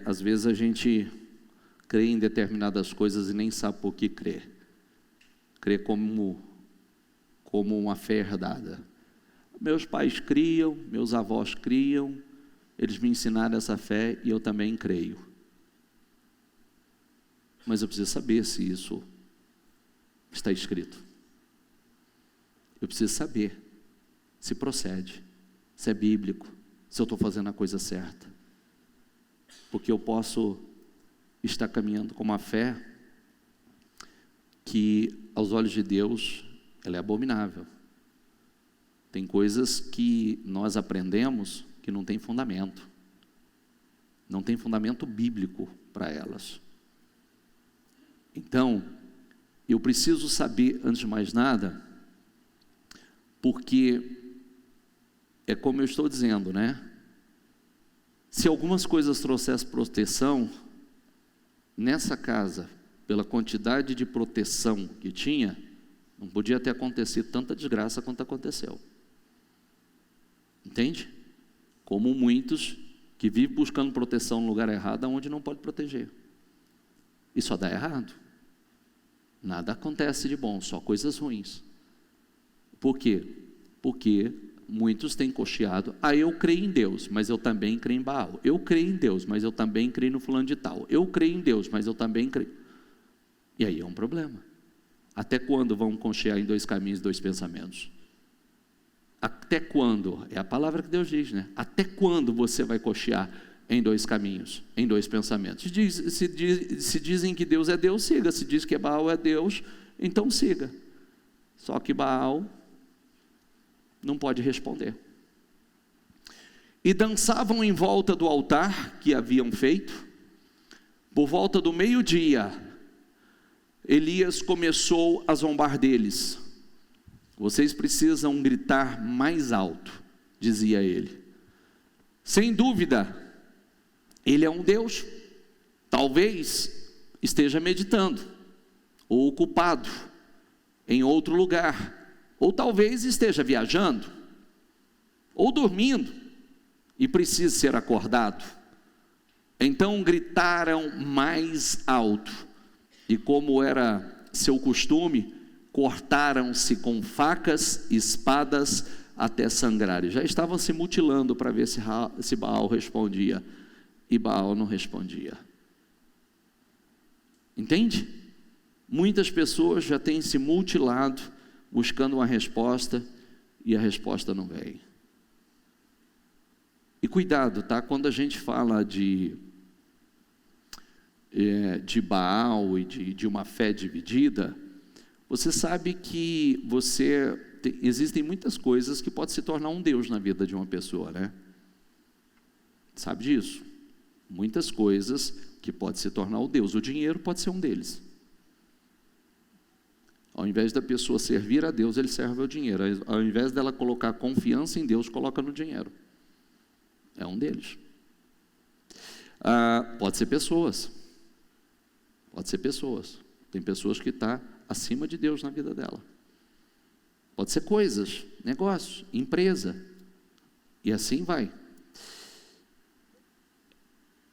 Às vezes a gente crê em determinadas coisas e nem sabe por que crê. Crê como uma fé herdada. Meus pais criam, meus avós criam, eles me ensinaram essa fé e eu também creio. Mas eu preciso saber se isso está escrito. Eu preciso saber se procede, se é bíblico, se eu estou fazendo a coisa certa. Porque eu posso estar caminhando com uma fé que, aos olhos de Deus, ela é abominável. Tem coisas que nós aprendemos que não tem fundamento. Não tem fundamento bíblico para elas. Então, eu preciso saber, antes de mais nada, porque é como eu estou dizendo, né? Se algumas coisas trouxessem proteção, nessa casa, pela quantidade de proteção que tinha, não podia ter acontecido tanta desgraça quanto aconteceu. Entende? Como muitos que vivem buscando proteção no lugar errado, onde não pode proteger. E só dá errado. Nada acontece de bom, só coisas ruins. Por quê? Porque muitos têm cocheado: eu creio em Deus, mas eu também creio em Baal. Eu creio em Deus, mas eu também creio no fulano de tal. Eu creio em Deus, mas eu também creio. E aí é um problema. Até quando vão conchear em 2 caminhos, 2 pensamentos? Até quando? É a palavra que Deus diz, né? Até quando você vai cochear em 2 caminhos, em 2 pensamentos? Se dizem que Deus é Deus, siga. Se diz que Baal é Deus, então siga. Só que Baal não pode responder. E dançavam em volta do altar que haviam feito. Por volta do meio-dia, Elias começou a zombar deles. Vocês precisam gritar mais alto, dizia ele. Sem dúvida, ele é um Deus. Talvez esteja meditando, ou ocupado em outro lugar, ou talvez esteja viajando, ou dormindo, e precisa ser acordado. Então gritaram mais alto, e como era seu costume, cortaram-se com facas, espadas, até sangrarem. Já estavam se mutilando para ver se Baal respondia, e Baal não respondia. Entende? Muitas pessoas já têm se mutilado buscando uma resposta, e a resposta não vem. E cuidado, tá? Quando a gente fala de Baal e de uma fé dividida, você sabe que existem muitas coisas que podem se tornar um Deus na vida de uma pessoa, né? Sabe disso? Muitas coisas que podem se tornar o Deus. O dinheiro pode ser um deles. Ao invés da pessoa servir a Deus, ele serve ao dinheiro. Ao invés dela colocar confiança em Deus, coloca no dinheiro. É um deles. Pode ser pessoas. Pode ser pessoas. Tem pessoas que estão acima de Deus na vida dela. Pode ser coisas, negócios, empresa. E assim vai.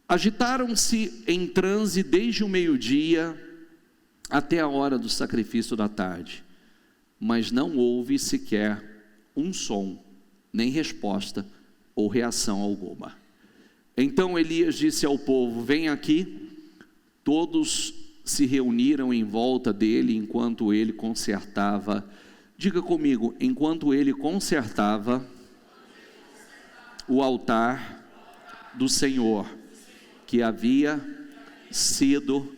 Agitaram-se em transe desde o meio-dia até a hora do sacrifício da tarde, mas não houve sequer um som, nem resposta ou reação alguma. Então Elias disse ao povo: vem aqui. Todos se reuniram em volta dele enquanto ele consertava. Diga comigo: enquanto ele consertava o altar do Senhor, que havia sido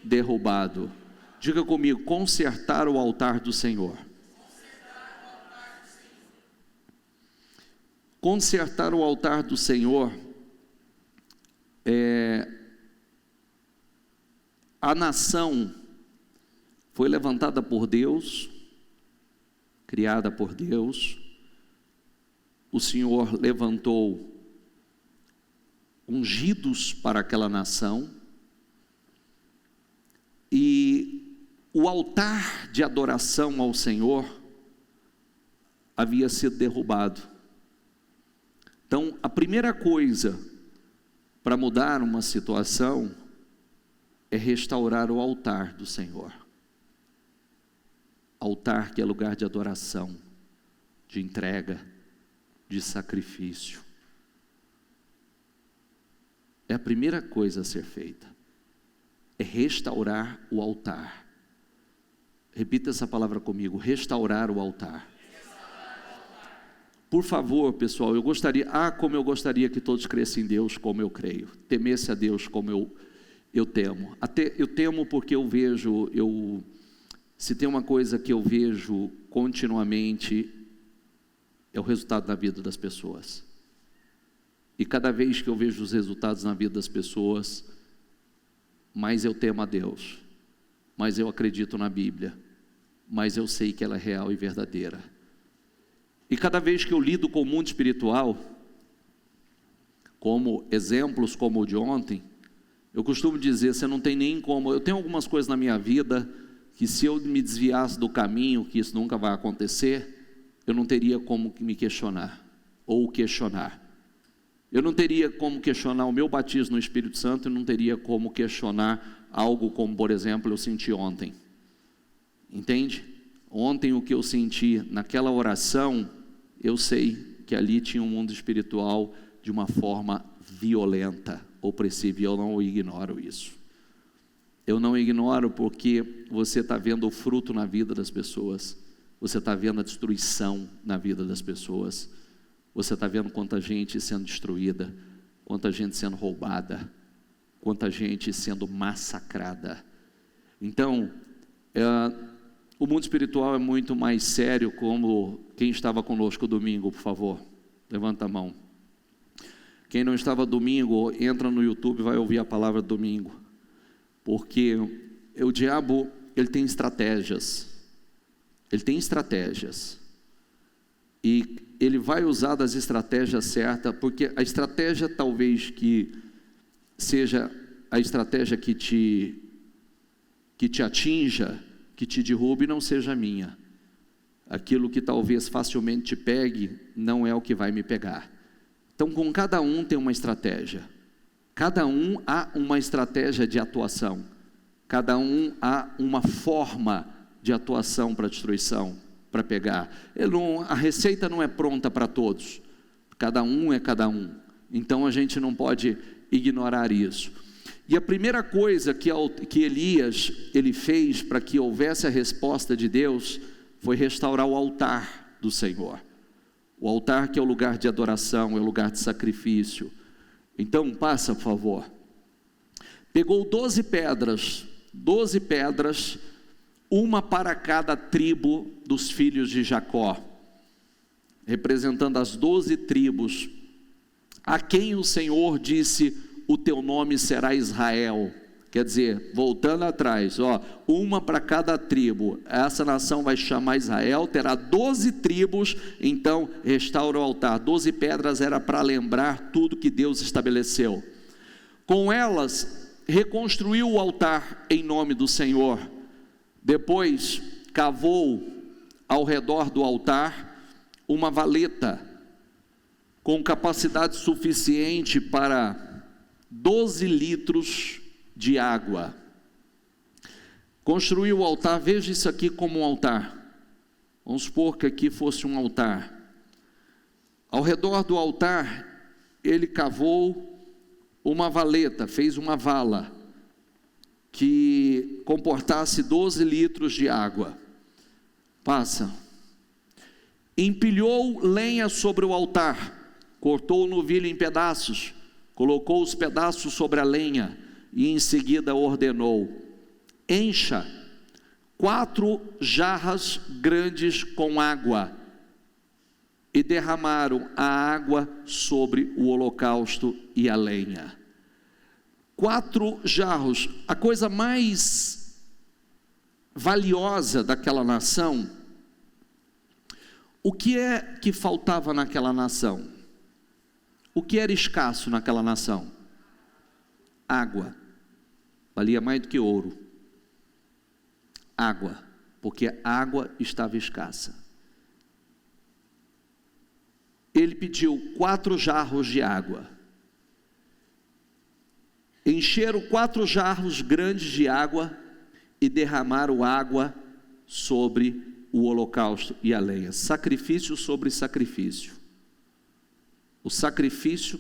derrubado. Diga comigo: consertar o altar do Senhor. Consertar o altar do Senhor a nação foi levantada por Deus, criada por Deus. O Senhor levantou ungidos para aquela nação, e o altar de adoração ao Senhor havia sido derrubado. Então, a primeira coisa para mudar uma situação é restaurar o altar do Senhor. Altar que é lugar de adoração, de entrega, de sacrifício. É a primeira coisa a ser feita. É restaurar o altar. Repita essa palavra comigo: restaurar o altar. Por favor, pessoal, como eu gostaria que todos crescem em Deus como eu creio, temesse a Deus como eu temo. Até eu temo porque eu vejo, se tem uma coisa que eu vejo continuamente, é o resultado da vida das pessoas. E cada vez que eu vejo os resultados na vida das pessoas, mais eu temo a Deus, mais eu acredito na Bíblia, mais eu sei que ela é real e verdadeira. E cada vez que eu lido com o mundo espiritual, como exemplos como o de ontem, eu costumo dizer: você não tem nem como. Eu tenho algumas coisas na minha vida que, se eu me desviasse do caminho, que isso nunca vai acontecer, eu não teria como me questionar, ou questionar. Eu não teria como questionar o meu batismo no Espírito Santo, eu não teria como questionar algo como, por exemplo, eu senti ontem. Entende? Ontem o que eu senti naquela oração, eu sei que ali tinha um mundo espiritual de uma forma violenta, opressiva, e eu não ignoro isso. Eu não ignoro porque você está vendo o fruto na vida das pessoas, você está vendo a destruição na vida das pessoas, você está vendo quanta gente sendo destruída, quanta gente sendo roubada, quanta gente sendo massacrada. Então, o mundo espiritual é muito mais sério, como quem estava conosco domingo, por favor, levanta a mão. Quem não estava domingo, entra no YouTube e vai ouvir a palavra domingo, porque o diabo, ele tem estratégias, e ele vai usar das estratégias certas, porque a estratégia talvez que seja a estratégia que te atinja, que te derrube, não seja a minha. Aquilo que talvez facilmente te pegue, não é o que vai me pegar. Então, com cada um tem uma estratégia. Cada um há uma estratégia de atuação. Cada um há uma forma de atuação para a destruição. para pegar. A receita não é pronta para todos, cada um é cada um, então a gente não pode ignorar isso. E a primeira coisa que Elias ele fez para que houvesse a resposta de Deus foi restaurar o altar do Senhor. O altar que é o lugar de adoração, é o lugar de sacrifício. Então passa, por favor. Pegou 12 pedras, uma para cada tribo dos filhos de Jacó, representando as 12 tribos, a quem o Senhor disse: o teu nome será Israel. Quer dizer, voltando atrás, uma para cada tribo, essa nação vai chamar Israel, terá 12 tribos, então restaura o altar. 12 pedras era para lembrar tudo que Deus estabeleceu. Com elas, reconstruiu o altar em nome do Senhor. Depois, cavou ao redor do altar uma valeta, com capacidade suficiente para 12 litros de água. Construiu o altar. Veja isso aqui como um altar. Vamos supor que aqui fosse um altar. Ao redor do altar, ele cavou uma valeta, fez uma vala, que comportasse 12 litros de água. Passa. Empilhou lenha sobre o altar, cortou o novilho em pedaços, colocou os pedaços sobre a lenha, e em seguida ordenou: encha 4 jarras grandes com água, e derramaram a água sobre o holocausto e a lenha. 4 jarros, a coisa mais valiosa daquela nação. O que é que faltava naquela nação? O que era escasso naquela nação? Água. Valia mais do que ouro. Água, porque a água estava escassa. Ele pediu 4 jarros de água. Encheram 4 jarros grandes de água e derramaram água sobre o holocausto e a lenha. Sacrifício sobre sacrifício. O sacrifício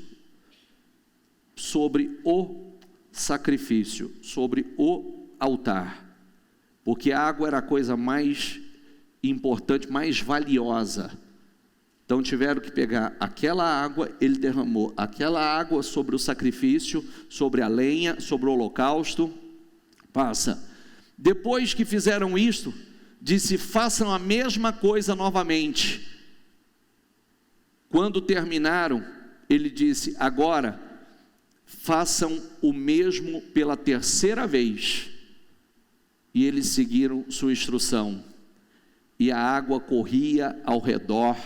sobre o sacrifício, sobre o altar, porque a água era a coisa mais importante, mais valiosa. Então tiveram que pegar aquela água, ele derramou aquela água sobre o sacrifício, sobre a lenha, sobre o holocausto. Passa. Depois que fizeram isto, disse: façam a mesma coisa novamente. Quando terminaram, ele disse: agora façam o mesmo pela 3ª vez. E eles seguiram sua instrução, e a água corria ao redor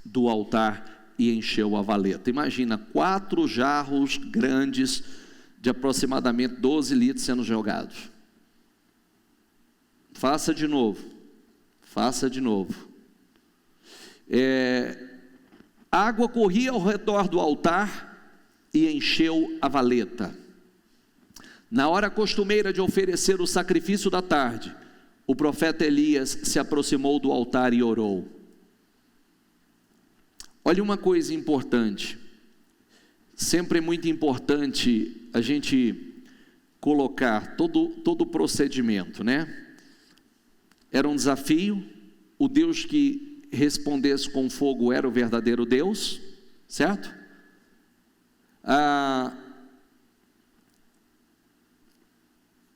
do altar e encheu a valeta. Imagina 4 jarros grandes de aproximadamente 12 litros sendo jogados. Faça de novo. A água corria ao redor do altar e encheu a valeta. Na hora costumeira de oferecer o sacrifício da tarde, o profeta Elias se aproximou do altar e orou. Olha uma coisa importante, sempre é muito importante a gente colocar todo o procedimento, né? Era um desafio, o Deus que respondesse com fogo era o verdadeiro Deus, certo?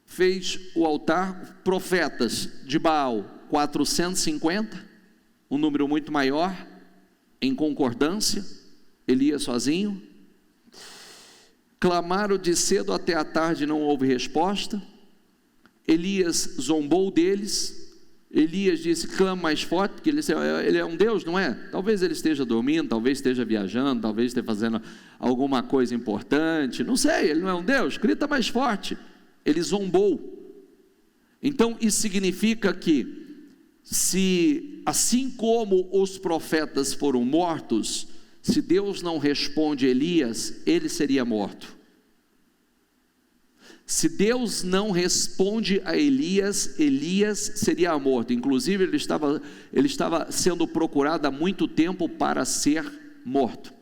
Fez o altar, profetas de Baal 450, um número muito maior, em concordância, Elias sozinho. Clamaram de cedo até a tarde, não houve resposta. Elias zombou deles. Elias disse: clama mais forte, porque ele é um Deus, não é? Talvez ele esteja dormindo, talvez esteja viajando, talvez esteja fazendo alguma coisa importante, não sei, ele não é um Deus, grita mais forte. Ele zombou. Então isso significa que, se assim como os profetas foram mortos, se Deus não responde a Elias, ele seria morto. Se Deus não responde a Elias, Elias seria morto. Inclusive ele estava sendo procurado há muito tempo para ser morto,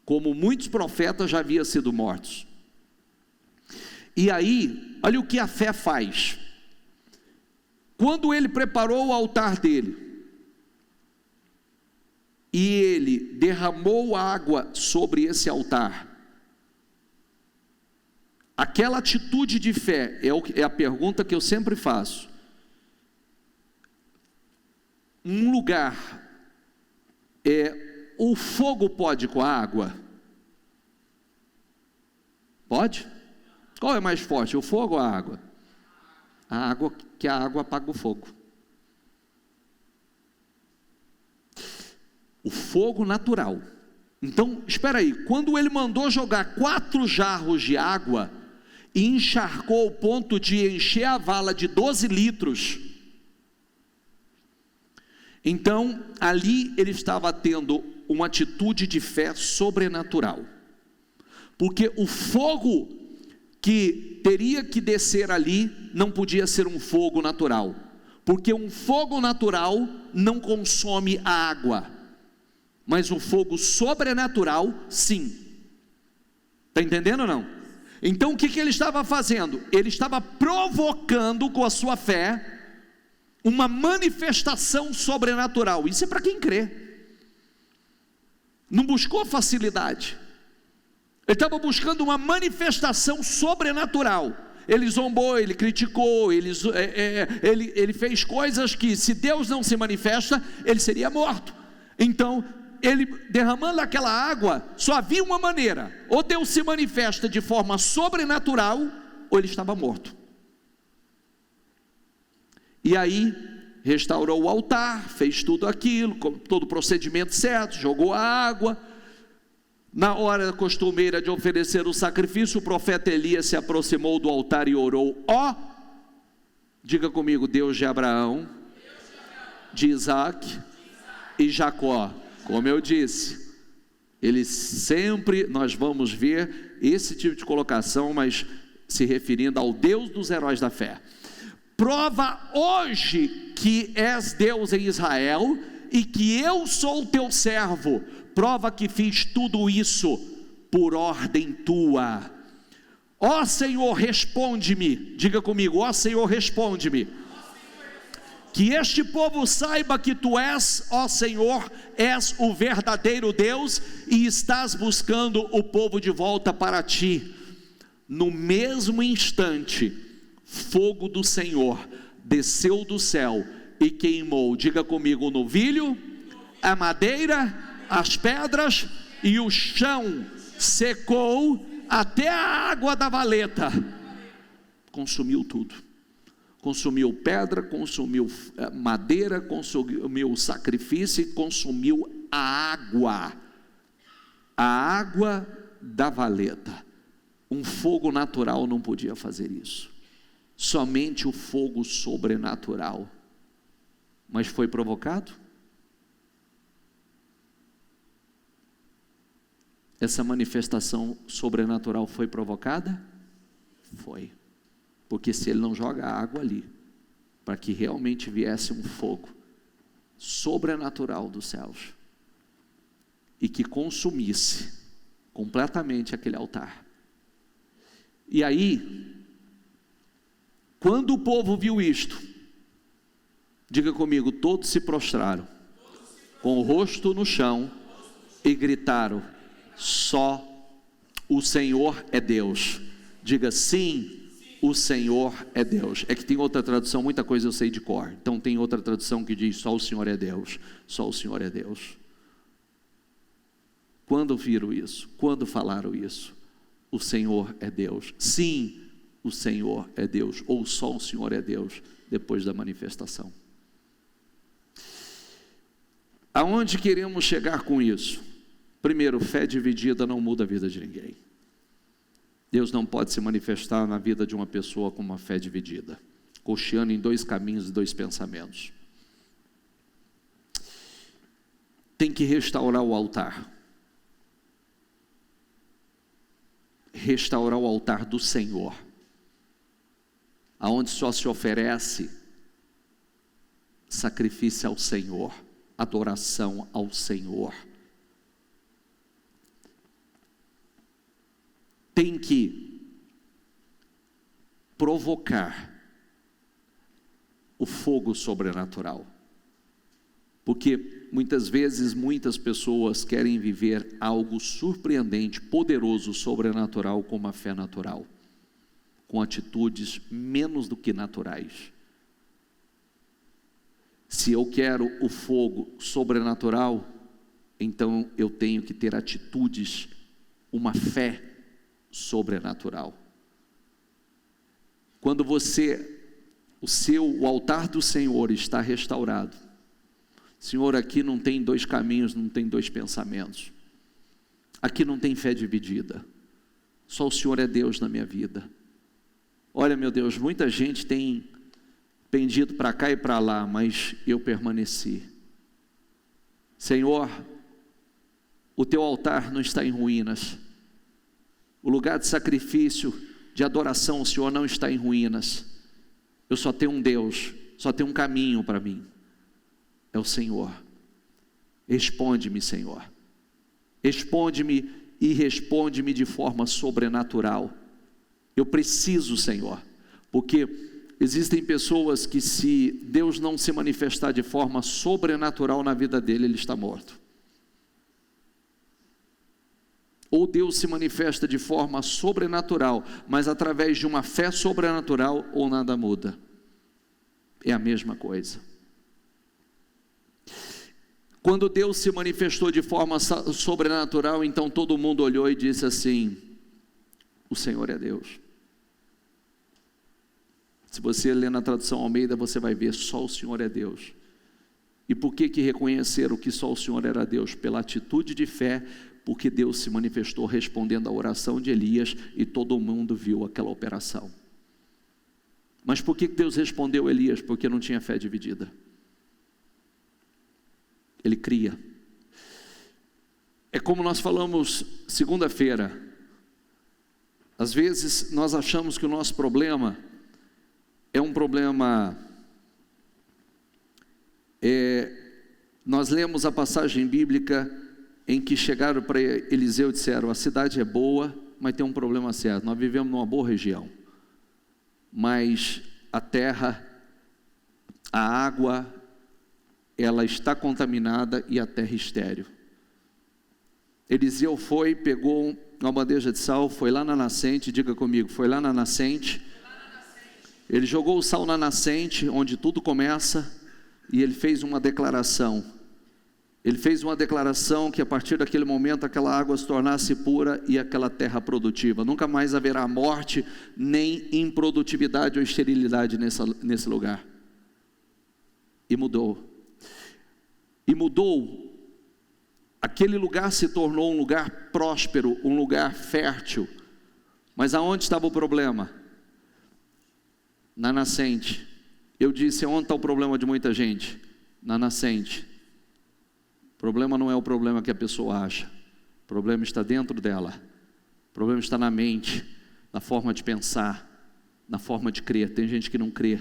como muitos profetas já haviam sido mortos. E aí, olha o que a fé faz. Quando ele preparou o altar dele, e ele derramou água sobre esse altar, aquela atitude de fé, é a pergunta que eu sempre faço. Um lugar, o fogo pode com a água? Pode? Qual é mais forte, o fogo ou a água? A água, que a água apaga o fogo. O fogo natural. Então, espera aí, quando ele mandou jogar 4 jarros de água, e encharcou ao ponto de encher a vala de 12 litros, então, ali ele estava tendo uma atitude de fé sobrenatural, porque o fogo que teria que descer ali, não podia ser um fogo natural, porque um fogo natural não consome a água, mas o fogo sobrenatural, sim. Está entendendo ou não? Então o que ele estava fazendo? Ele estava provocando com a sua fé uma manifestação sobrenatural. Isso é para quem crê. Não buscou facilidade. Ele estava buscando uma manifestação sobrenatural. Ele zombou, ele criticou, ele fez coisas que, se Deus não se manifesta, ele seria morto. Então, ele derramando aquela água, só havia uma maneira: ou Deus se manifesta de forma sobrenatural, ou ele estava morto. E aí, restaurou o altar, fez tudo aquilo, todo o procedimento certo, jogou a água. Na hora costumeira de oferecer o sacrifício, o profeta Elias se aproximou do altar e orou: diga comigo, Deus de Abraão, de Isaac e Jacó. Como eu disse, nós vamos ver esse tipo de colocação, mas se referindo ao Deus dos heróis da fé. Prova hoje que és Deus em Israel e que eu sou teu servo. Prova que fiz tudo isso por ordem tua. Ó Senhor, responde-me. Diga comigo, ó Senhor, responde-me. Que este povo saiba que tu és, ó Senhor, és o verdadeiro Deus e estás buscando o povo de volta para ti. No mesmo instante, fogo do Senhor desceu do céu e queimou, diga comigo, o novilho, a madeira, as pedras, e o chão secou até a água da valeta. Consumiu tudo. Consumiu pedra, consumiu madeira, consumiu sacrifício e consumiu a água da valeta. Um fogo natural não podia fazer isso, somente o fogo sobrenatural. Mas foi provocado? Essa manifestação sobrenatural foi provocada? Foi. Porque se ele não joga água ali, para que realmente viesse um fogo sobrenatural dos céus, e que consumisse completamente aquele altar. E aí, quando o povo viu isto, diga comigo, todos se prostraram, com o rosto no chão, e gritaram: só o Senhor é Deus. Diga, sim, o Senhor é Deus. É que tem outra tradução, muita coisa eu sei de cor. Então tem outra tradução que diz: só o Senhor é Deus. Só o Senhor é Deus. Quando viram isso? Quando falaram isso? O Senhor é Deus. Sim, o Senhor é Deus. Ou só o Senhor é Deus, depois da manifestação. Aonde queremos chegar com isso? Primeiro, fé dividida não muda a vida de ninguém. Deus não pode se manifestar na vida de uma pessoa com uma fé dividida, cocheando em 2 caminhos e 2 pensamentos. Tem que restaurar o altar. restaurar o altar do Senhor, aonde só se oferece sacrifício ao Senhor, adoração ao Senhor. Tem que provocar o fogo sobrenatural, porque muitas vezes muitas pessoas querem viver algo surpreendente, poderoso, sobrenatural com uma fé natural, com atitudes menos do que naturais. Se eu quero o fogo sobrenatural, então eu tenho que ter atitudes, uma fé sobrenatural. Quando o altar do Senhor está restaurado, Senhor, aqui não tem dois caminhos, não tem dois pensamentos, aqui não tem fé dividida, só o Senhor é Deus na minha vida. Olha, meu Deus, muita gente tem pendido para cá e para lá, mas eu permaneci. Senhor, o teu altar não está em ruínas, o lugar de sacrifício, de adoração ao Senhor não está em ruínas. Eu só tenho um Deus, só tenho um caminho para mim, é o Senhor. Responde-me, Senhor, responde-me e responde-me de forma sobrenatural. Eu preciso, Senhor, porque existem pessoas que, se Deus não se manifestar de forma sobrenatural na vida dele, ele está morto. Ou Deus se manifesta de forma sobrenatural, mas através de uma fé sobrenatural, ou nada muda. É a mesma coisa. Quando Deus se manifestou de forma sobrenatural, então todo mundo olhou e disse assim: o Senhor é Deus. Se você ler na tradução Almeida, você vai ver: só o Senhor é Deus. E por que reconheceram que só o Senhor era Deus? Pela atitude de fé, porque Deus se manifestou respondendo à oração de Elias, e todo mundo viu aquela operação. Mas por que Deus respondeu a Elias? Porque não tinha fé dividida. Ele cria. É como nós falamos segunda-feira. Às vezes nós achamos que o nosso problema é um problema... nós lemos a passagem bíblica em que chegaram para Eliseu e disseram: a cidade é boa, mas tem um problema certo. Nós vivemos numa boa região, mas a terra, a água, ela está contaminada e a terra estéril. Eliseu foi, pegou uma bandeja de sal, foi lá na nascente, diga comigo, foi lá na nascente. Ele jogou o sal na nascente, onde tudo começa, e ele fez uma declaração. Ele fez uma declaração que a partir daquele momento aquela água se tornasse pura e aquela terra produtiva. Nunca mais haverá morte, nem improdutividade ou esterilidade nesse lugar. E mudou. E mudou. Aquele lugar se tornou um lugar próspero, um lugar fértil. Mas aonde estava o problema? Na nascente. Eu disse: onde está o problema de muita gente? Na nascente. O problema não é o problema que a pessoa acha. O problema está dentro dela. O problema está na mente, na forma de pensar, na forma de crer. Tem gente que não crê.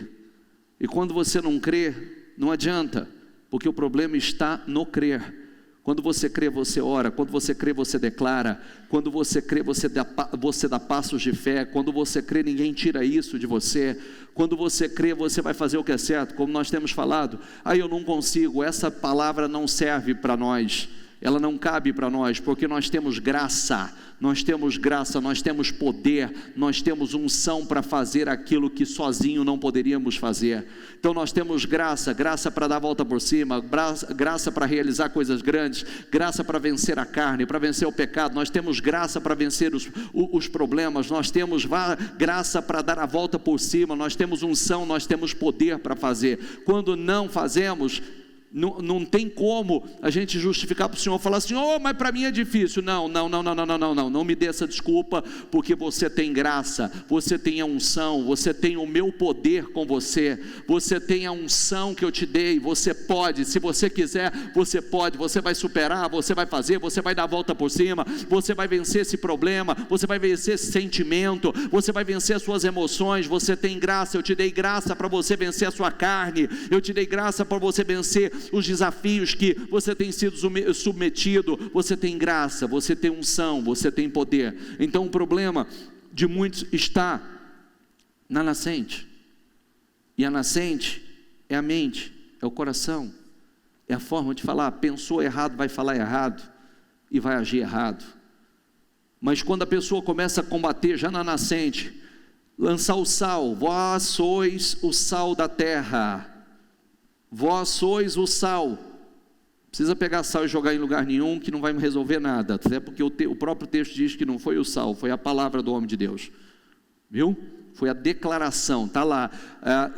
E quando você não crê, não adianta, porque o problema está no crer. Quando você crê, você ora. Quando você crê, você declara. Quando você crê, você dá passos de fé. Quando você crê, ninguém tira isso de você. Quando você crê, você vai fazer o que é certo. Como nós temos falado: eu não consigo. Essa palavra não serve para nós. Ela não cabe para nós, porque nós temos graça, nós temos poder, nós temos unção para fazer aquilo que sozinho não poderíamos fazer. Então nós temos graça para dar a volta por cima, graça para realizar coisas grandes, graça para vencer a carne, para vencer o pecado. Nós temos graça para vencer os problemas, nós temos graça para dar a volta por cima, nós temos unção, nós temos poder para fazer. Quando não fazemos, Não tem como a gente justificar para o Senhor, falar assim, mas para mim é difícil. Não me dê essa desculpa, porque você tem graça, você tem a unção, você tem o meu poder com você, você tem a unção que eu te dei, você pode, se você quiser, você pode, você vai superar, você vai fazer, você vai dar a volta por cima, você vai vencer esse problema, você vai vencer esse sentimento, você vai vencer as suas emoções, você tem graça, eu te dei graça para você vencer a sua carne, eu te dei graça para você vencer os desafios que você tem sido submetido, você tem graça, você tem unção, você tem poder. Então o problema de muitos está na nascente, e a nascente é a mente, é o coração, é a forma de falar. Pensou errado, vai falar errado e vai agir errado. Mas quando a pessoa começa a combater já na nascente, lançar o sal, vós sois o sal da terra, vós sois o sal. Não precisa pegar sal e jogar em lugar nenhum, que não vai resolver nada, até porque o próprio texto diz que não foi o sal, foi a palavra do homem de Deus, viu? Foi a declaração, está lá,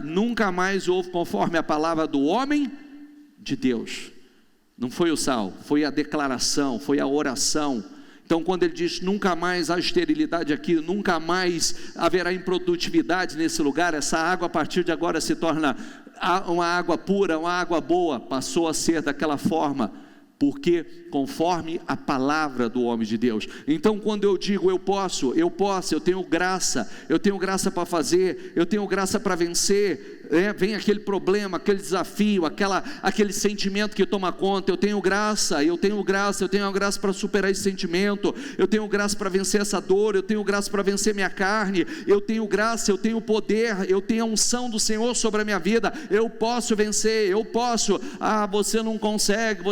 nunca mais houve conforme a palavra do homem de Deus. Não foi o sal, foi a declaração, foi a oração. Então quando ele diz nunca mais há esterilidade aqui, nunca mais haverá improdutividade nesse lugar, essa água a partir de agora se torna uma água pura, uma água boa, passou a ser daquela forma, porque conforme a palavra do homem de Deus. Então quando eu digo eu tenho graça para fazer, eu tenho graça para vencer, vem aquele problema, aquele desafio, aquele sentimento que toma conta, eu tenho graça para superar esse sentimento, eu tenho graça para vencer essa dor, eu tenho graça para vencer minha carne, eu tenho graça, eu tenho poder, eu tenho a unção do Senhor sobre a minha vida, eu posso vencer, eu posso. Você não consegue,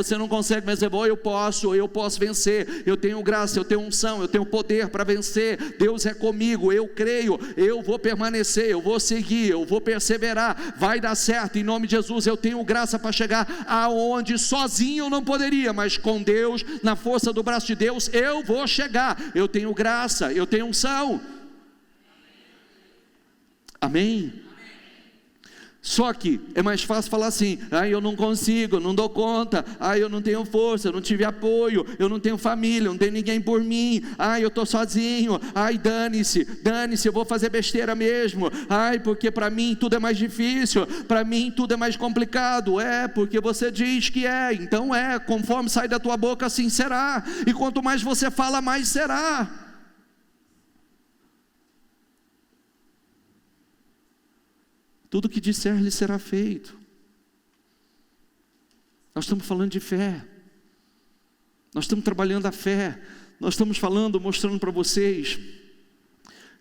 mas é bom, eu posso vencer, eu tenho graça, eu tenho unção, eu tenho poder para vencer, Deus é comigo, eu creio, eu vou permanecer, eu vou seguir, eu vou perseverar, vai dar certo, em nome de Jesus. Eu tenho graça para chegar aonde sozinho eu não poderia, mas com Deus, na força do braço de Deus, eu vou chegar. Eu tenho graça, eu tenho unção. Amém? Só que é mais fácil falar assim, eu não consigo, eu não dou conta, eu não tenho força, eu não tive apoio, eu não tenho família, não tem ninguém por mim, eu estou sozinho, dane-se, eu vou fazer besteira mesmo, porque para mim tudo é mais difícil, para mim tudo é mais complicado. Porque você diz que então conforme sai da tua boca assim será, e quanto mais você fala, mais será. Tudo que disser lhe será feito. Nós estamos falando de fé, nós estamos trabalhando a fé, nós estamos falando, mostrando para vocês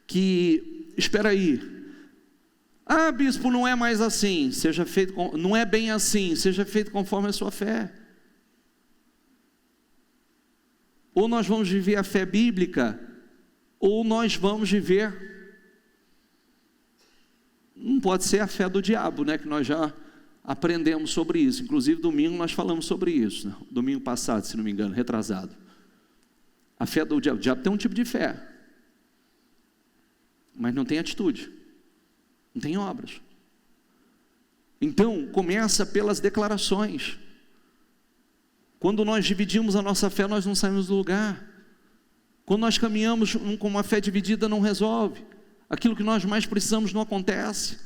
que, espera aí, bispo, não é mais assim, não é bem assim, seja feito conforme a sua fé. Ou nós vamos viver a fé bíblica, ou nós vamos viver, não pode ser a fé do diabo, que nós já aprendemos sobre isso. Inclusive domingo nós falamos sobre isso, domingo passado, se não me engano, retrasado. A fé do diabo, o diabo tem um tipo de fé, mas não tem atitude, não tem obras. Então começa pelas declarações. Quando nós dividimos a nossa fé, nós não saímos do lugar. Quando nós caminhamos com uma fé dividida, não resolve. Aquilo que nós mais precisamos não acontece.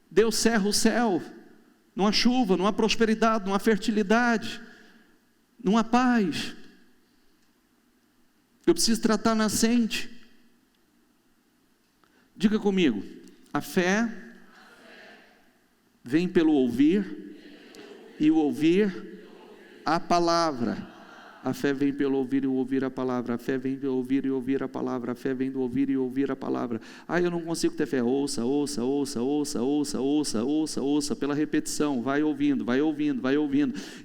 Deus cerra o céu, não há chuva, não há prosperidade, não há fertilidade, não há paz. Eu preciso tratar a nascente. Diga comigo, a fé vem pelo ouvir, e o ouvir a palavra. A fé vem pelo ouvir e ouvir a palavra. A fé vem pelo ouvir e ouvir a palavra. A fé vem do ouvir e ouvir a palavra. Eu não consigo ter fé. Ouça, pela repetição. Vai ouvindo.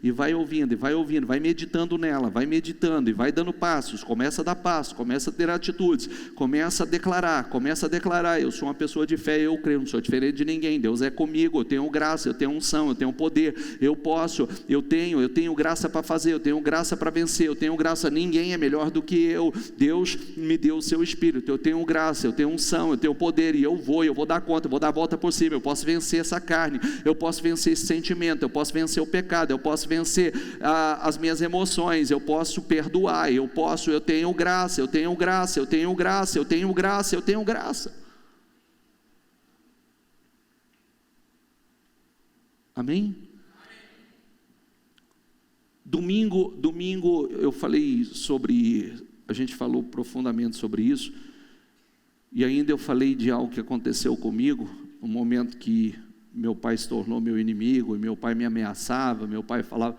E vai ouvindo. Vai meditando nela. Vai meditando e vai dando passos. Começa a dar passos. Começa a ter atitudes. Começa a declarar. Eu sou uma pessoa de fé. Eu creio. Não sou diferente de ninguém. Deus é comigo. Eu tenho graça. Eu tenho unção. Eu tenho poder. Eu posso. Eu tenho graça para fazer. Eu tenho graça para vencer. vencer, eu tenho graça, ninguém é melhor do que eu, Deus me deu o seu Espírito, eu tenho graça, eu tenho unção, eu tenho poder, e eu vou dar conta, eu vou dar a volta por cima, eu posso vencer essa carne, eu posso vencer esse sentimento, eu posso vencer o pecado, eu posso vencer as minhas emoções, eu posso perdoar, eu tenho graça, eu tenho graça, eu tenho graça, eu tenho graça, eu tenho graça. Amém? Domingo eu falei a gente falou profundamente sobre isso, e ainda eu falei de algo que aconteceu comigo, um momento que meu pai se tornou meu inimigo, e meu pai me ameaçava, meu pai falava,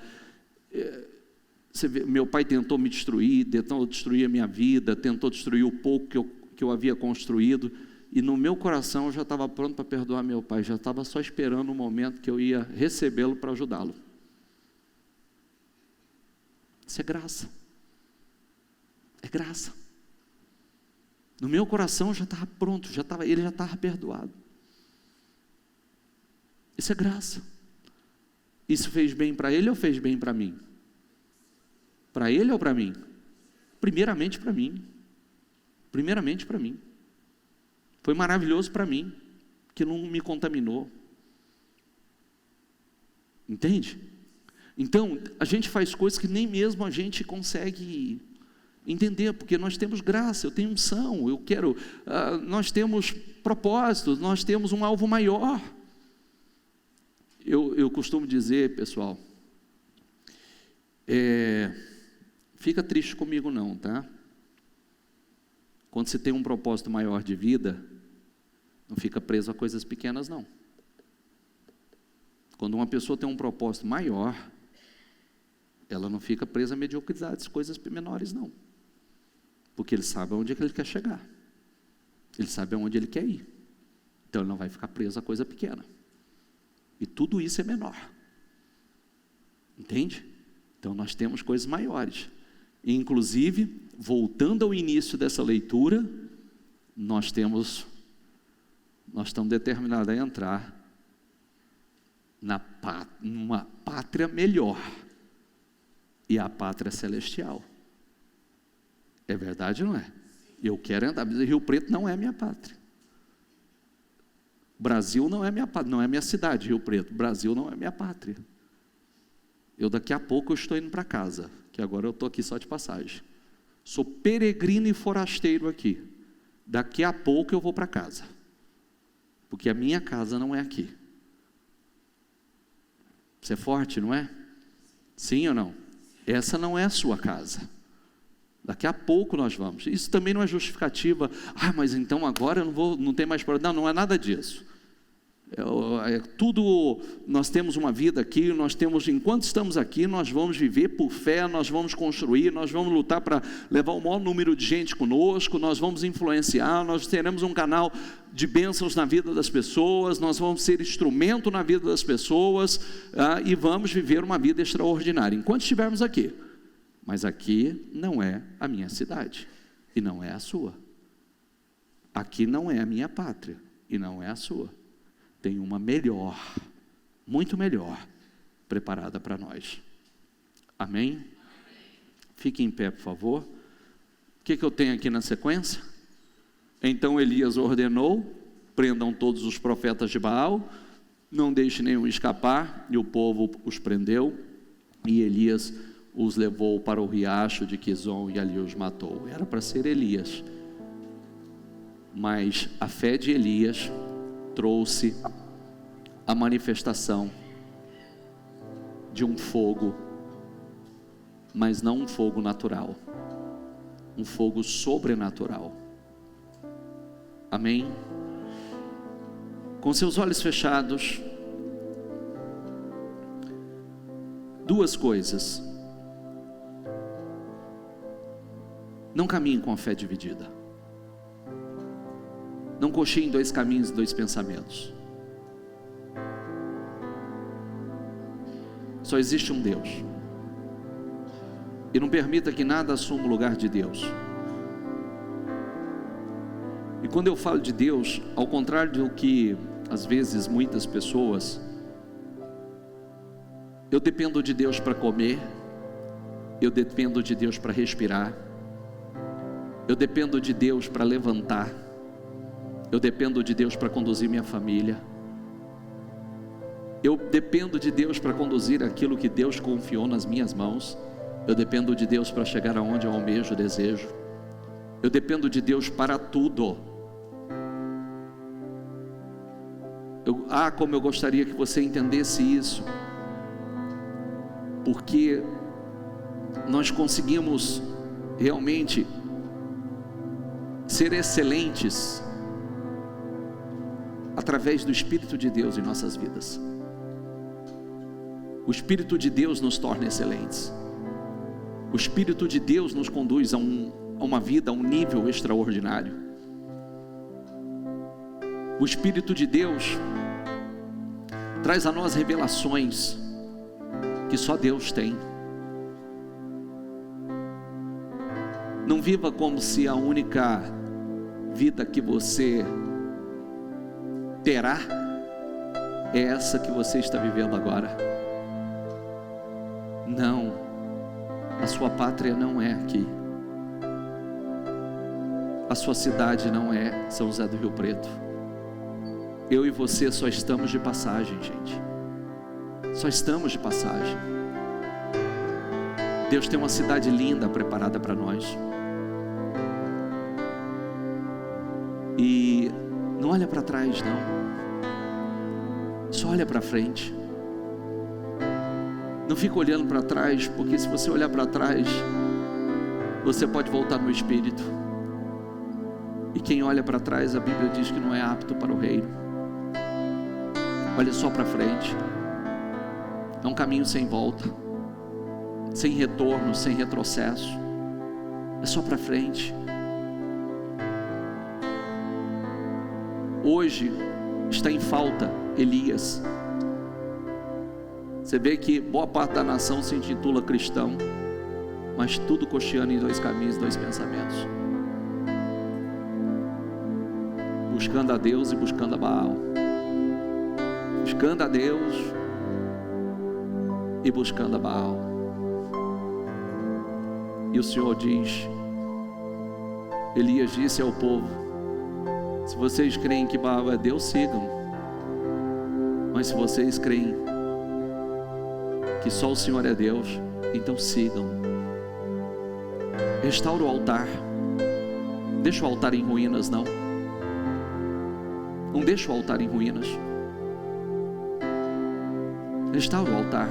meu pai tentou me destruir, tentou destruir a minha vida, tentou destruir o pouco que eu havia construído, e no meu coração eu já estava pronto para perdoar meu pai, já estava só esperando o momento que eu ia recebê-lo para ajudá-lo. Isso é graça. É graça. No meu coração já estava pronto, ele já estava perdoado. Isso é graça. Isso fez bem para ele ou fez bem para mim? Para ele ou para mim? Primeiramente para mim. Primeiramente para mim. Foi maravilhoso para mim, que não me contaminou. Entende? Então, a gente faz coisas que nem mesmo a gente consegue entender, porque nós temos graça, eu tenho unção, nós temos propósitos, nós temos um alvo maior. Eu costumo dizer, pessoal, fica triste comigo não, tá? Quando você tem um propósito maior de vida, não fica preso a coisas pequenas não. Quando uma pessoa tem um propósito maior, ela não fica presa a mediocridades, coisas menores não. Porque ele sabe aonde é que ele quer chegar. Ele sabe aonde ele quer ir. Então ele não vai ficar preso a coisa pequena. E tudo isso é menor. Entende? Então nós temos coisas maiores. E, inclusive, voltando ao início dessa leitura, nós estamos determinados a entrar numa pátria melhor. E a pátria celestial. É verdade ou não é? Eu quero entrar, mas Rio Preto não é minha pátria. Brasil não é minha pátria, não é minha cidade, Rio Preto. Brasil não é minha pátria. Daqui a pouco eu estou indo para casa, que agora eu estou aqui só de passagem. Sou peregrino e forasteiro aqui. Daqui a pouco eu vou para casa. Porque a minha casa não é aqui. Você é forte, não é? Sim ou não? Essa não é a sua casa. Daqui a pouco nós vamos. Isso também não é justificativa. Mas então agora eu não tem mais problema. Não é nada disso. Nós temos uma vida aqui, enquanto estamos aqui, nós vamos viver por fé, nós vamos construir, nós vamos lutar para levar o maior número de gente conosco, nós vamos influenciar, nós teremos um canal de bênçãos na vida das pessoas, nós vamos ser instrumento na vida das pessoas, e vamos viver uma vida extraordinária, enquanto estivermos aqui. Mas aqui não é a minha cidade, e não é a sua. Aqui não é a minha pátria, e não é a sua. Tem uma melhor, muito melhor, preparada para nós. Amém? Fique em pé, por favor. O que eu tenho aqui na sequência? Então Elias ordenou: prendam todos os profetas de Baal, não deixe nenhum escapar, e o povo os prendeu, e Elias os levou para o riacho de Quizon, e ali os matou. Era para ser Elias, mas a fé de Elias trouxe a manifestação de um fogo, mas não um fogo natural, um fogo sobrenatural. Amém? Com seus olhos fechados, duas coisas: não caminhe com a fé dividida. Não cochile em dois caminhos e dois pensamentos. Só existe um Deus. E não permita que nada assuma o lugar de Deus. E quando eu falo de Deus, ao contrário do que às vezes muitas pessoas, eu dependo de Deus para comer, Eu dependo de Deus para respirar. Eu dependo de Deus para levantar. Eu dependo de Deus para conduzir minha família. Eu dependo de Deus para conduzir aquilo que Deus confiou nas minhas mãos. Eu dependo de Deus para chegar aonde eu almejo, desejo. Eu dependo de Deus para tudo. Como eu gostaria que você entendesse isso, porque nós conseguimos realmente ser excelentes através do Espírito de Deus em nossas vidas. O Espírito de Deus nos torna excelentes. O Espírito de Deus nos conduz a uma vida, a um nível extraordinário. O Espírito de Deus traz a nós revelações que só Deus tem. Não viva como se a única vida que você terá é essa que você está vivendo agora. Não, a sua pátria não é aqui. A sua cidade não é São José do Rio Preto. Eu e você só estamos de passagem, gente. Só estamos de passagem. Deus tem uma cidade linda preparada para nós. E não olha para trás, não. Só olha para frente. Não fica olhando para trás, porque se você olhar para trás, você pode voltar no espírito. E quem olha para trás, a Bíblia diz que não é apto para o reino. Olha só para frente. É um caminho sem volta, sem retorno, sem retrocesso. É só para frente. Hoje está em falta Elias. Você vê que boa parte da nação se intitula cristão, mas tudo cocheando em dois caminhos, dois pensamentos, buscando a Deus e buscando a Baal, buscando a Deus e buscando a Baal. E o Senhor diz, Elias disse ao povo: se vocês creem que Baal é Deus, sigam. Mas se vocês creem que só o Senhor é Deus, então sigam. Restaura o altar. Deixa o altar em ruínas, não. Não deixa o altar em ruínas. Restaura o altar.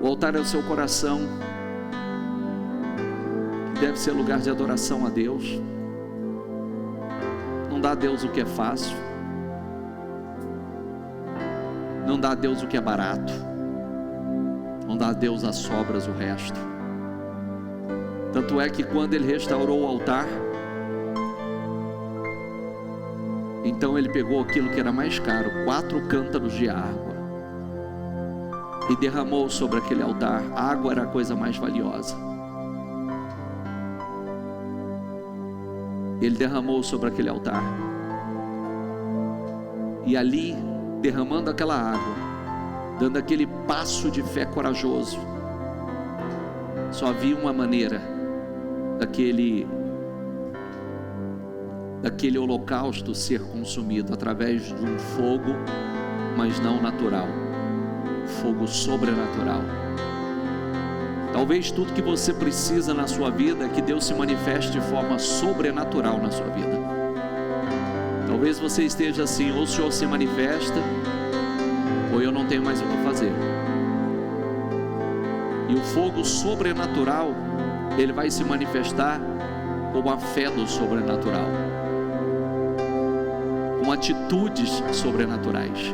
O altar é o seu coração, que deve ser lugar de adoração a Deus. Não dá a Deus o que é fácil. Não dá a Deus o que é barato. Não dá a Deus as sobras, o resto. Tanto é que quando ele restaurou o altar, então ele pegou aquilo que era mais caro, 4 cântaros de água, e derramou sobre aquele altar. A água era a coisa mais valiosa. Ele derramou sobre aquele altar, e ali, derramando aquela água, dando aquele passo de fé corajoso, só havia uma maneira daquele holocausto ser consumido: através de um fogo, mas não natural, fogo sobrenatural. Talvez tudo que você precisa na sua vida é que Deus se manifeste de forma sobrenatural na sua vida. Talvez você esteja assim: ou o Senhor se manifesta, ou eu não tenho mais o que fazer. E o fogo sobrenatural, ele vai se manifestar com a fé do sobrenatural, com atitudes sobrenaturais,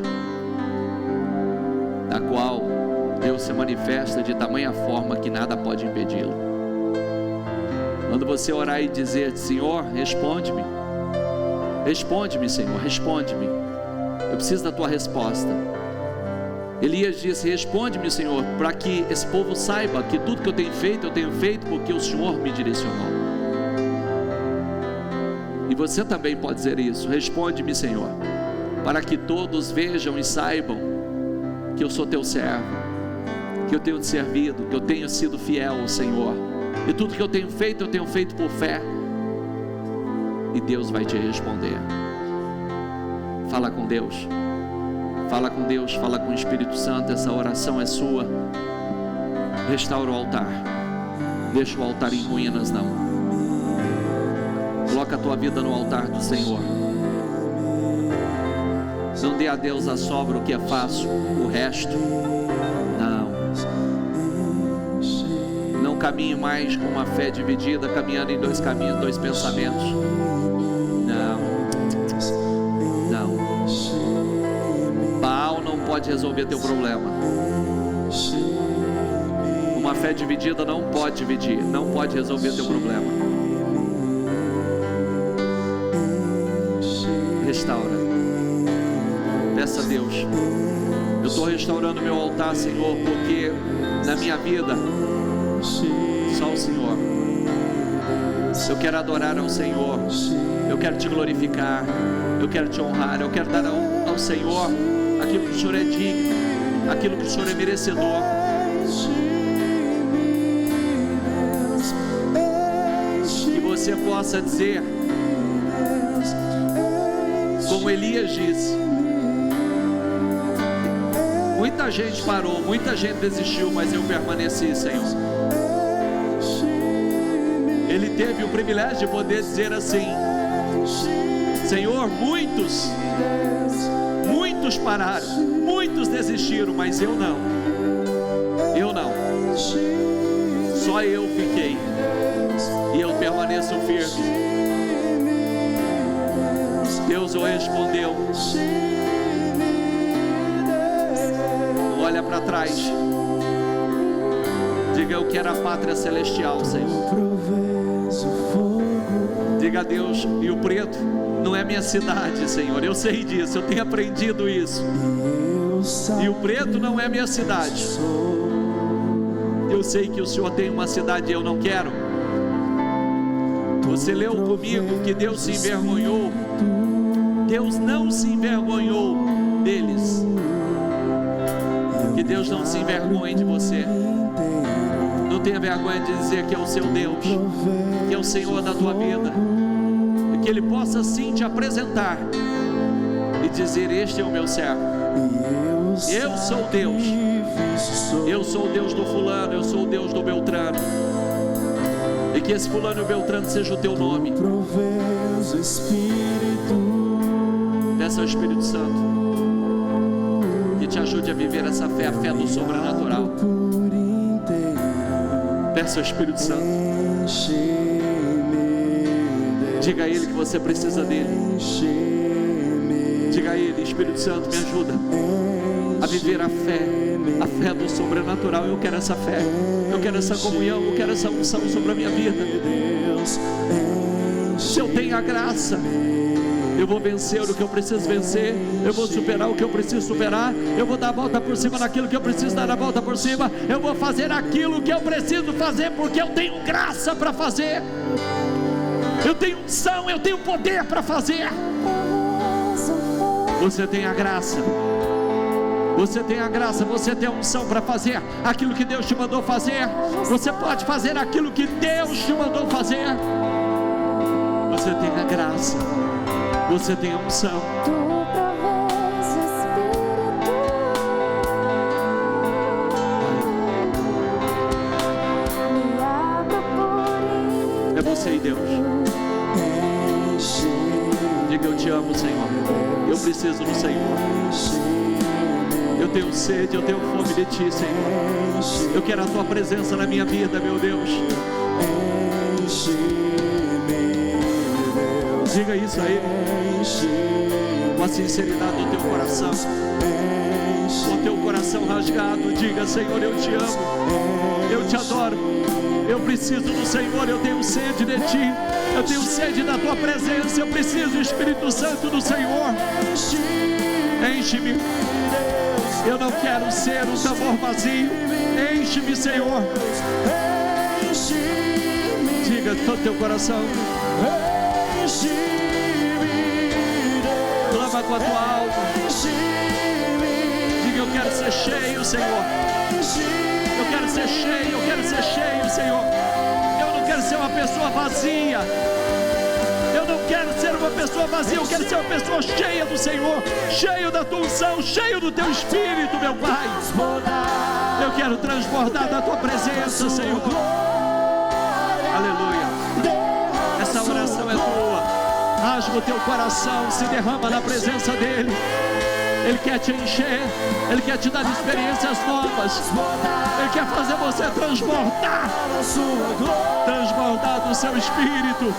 da qual Deus se manifesta de tamanha forma que nada pode impedi-lo. Quando você orar e dizer: Senhor, responde-me, responde-me, Senhor, responde-me, eu preciso da tua resposta. Elias disse: responde-me, Senhor, para que esse povo saiba que tudo que eu tenho feito porque o Senhor me direcionou. E você também pode dizer isso: responde-me, Senhor, para que todos vejam e saibam que eu sou teu servo, que eu tenho te servido, que eu tenho sido fiel ao Senhor, e tudo que eu tenho feito por fé, e Deus vai te responder. Fala com Deus, fala com Deus, fala com o Espírito Santo. Essa oração é sua. Restaura o altar, deixa o altar em ruínas não. Coloca a tua vida no altar do Senhor. Não dê a Deus a sobra o que é fácil, o resto não caminhe mais com uma fé dividida, caminhando em dois caminhos, dois pensamentos. Não. Baal não pode resolver teu problema. Uma fé dividida não pode dividir, não pode resolver teu problema. Restaura. Peça a Deus. Eu estou restaurando meu altar, Senhor, porque na minha vida só o Senhor. Eu quero adorar ao Senhor, eu quero te glorificar, eu quero te honrar, eu quero dar ao Senhor aquilo que o Senhor é digno, aquilo que o Senhor é merecedor. Que você possa dizer, como Elias disse: muita gente parou, muita gente desistiu, mas eu permaneci, Senhor. Ele teve o privilégio de poder dizer assim: Senhor, muitos pararam, muitos desistiram, mas eu não, só eu fiquei, e eu permaneço firme. Deus o respondeu. Olha para trás, diga: eu quero a pátria celestial, Senhor. Diga a Deus: e o preto não é minha cidade, Senhor, eu sei disso, eu tenho aprendido isso. E o preto não é minha cidade. Eu sei que o Senhor tem uma cidade e eu não quero. Você leu comigo que Deus se envergonhou. Deus não se envergonhou deles. Que Deus não se envergonhe de você. Não tenha vergonha de dizer que é o seu Deus, que é o Senhor da tua vida, e que Ele possa sim te apresentar e dizer: este é o meu servo, eu sou Deus, eu sou o Deus do fulano, eu sou o Deus do Beltrano. E que esse fulano e o Beltrano seja o teu nome. Peça ao Espírito Santo que te ajude a viver essa fé, a fé do sobrenatural. Peça ao Espírito Santo. Diga a Ele que você precisa dele. Diga a Ele: Espírito Santo, me ajuda a viver a fé do sobrenatural. Eu quero essa fé, eu quero essa comunhão, eu quero essa unção sobre a minha vida. Se eu tenho a graça, eu vou vencer o que eu preciso vencer, eu vou superar o que eu preciso superar, eu vou dar a volta por cima daquilo que eu preciso dar a volta por cima, eu vou fazer aquilo que eu preciso fazer, porque eu tenho graça para fazer, eu tenho unção, eu tenho poder para fazer. Você tem a graça, você tem a graça, você tem a unção para fazer aquilo que Deus te mandou fazer. Você pode fazer aquilo que Deus te mandou fazer. Você tem a graça, você tem a unção. É você e Deus. Diga: eu te amo, Senhor. Eu preciso do Senhor. Eu tenho sede, eu tenho fome de Ti, Senhor. Eu quero a Tua presença na minha vida, meu Deus. Diga isso a Ele, com a sinceridade do teu coração, com o teu coração rasgado. Diga: Senhor, eu te amo, eu te adoro, eu preciso do Senhor, eu tenho sede de Ti, eu tenho sede da Tua presença, eu preciso do Espírito Santo do Senhor. Enche-me, eu não quero ser um tambor vazio. Enche-me, Senhor. Diga todo teu coração. Clama com a tua alma. Diga: eu quero ser cheio, Senhor. Eu quero ser cheio, eu quero ser cheio, Senhor. Eu não quero ser uma pessoa vazia. Eu não quero ser uma pessoa vazia, eu quero ser uma pessoa cheia do Senhor, cheio da tua unção, cheio do teu Espírito, meu Pai. Eu quero transbordar da tua presença, Senhor. Aleluia. Essa oração é tua. Rasga o teu coração, se derrama na presença dEle. Ele quer te encher, Ele quer te dar experiências novas. Ele quer fazer você transbordar do seu Espírito,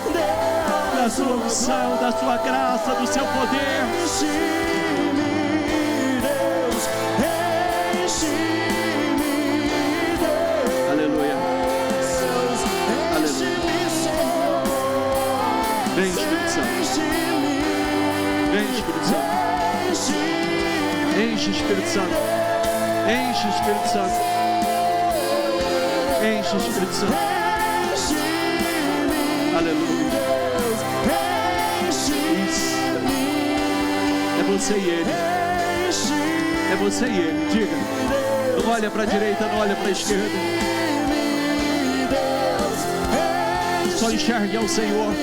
da sua unção, da sua graça, do seu poder. Aleluia. Aleluia. Vem, Espírito Santo. Vem, Espírito Santo. Enche, Espírito Santo. Enche, Espírito Santo. Enche, Espírito Santo. Aleluia. Isso. É você e Ele. É você e Ele. Diga. Não olha para a direita, não olha para a esquerda. Só enxergue ao Senhor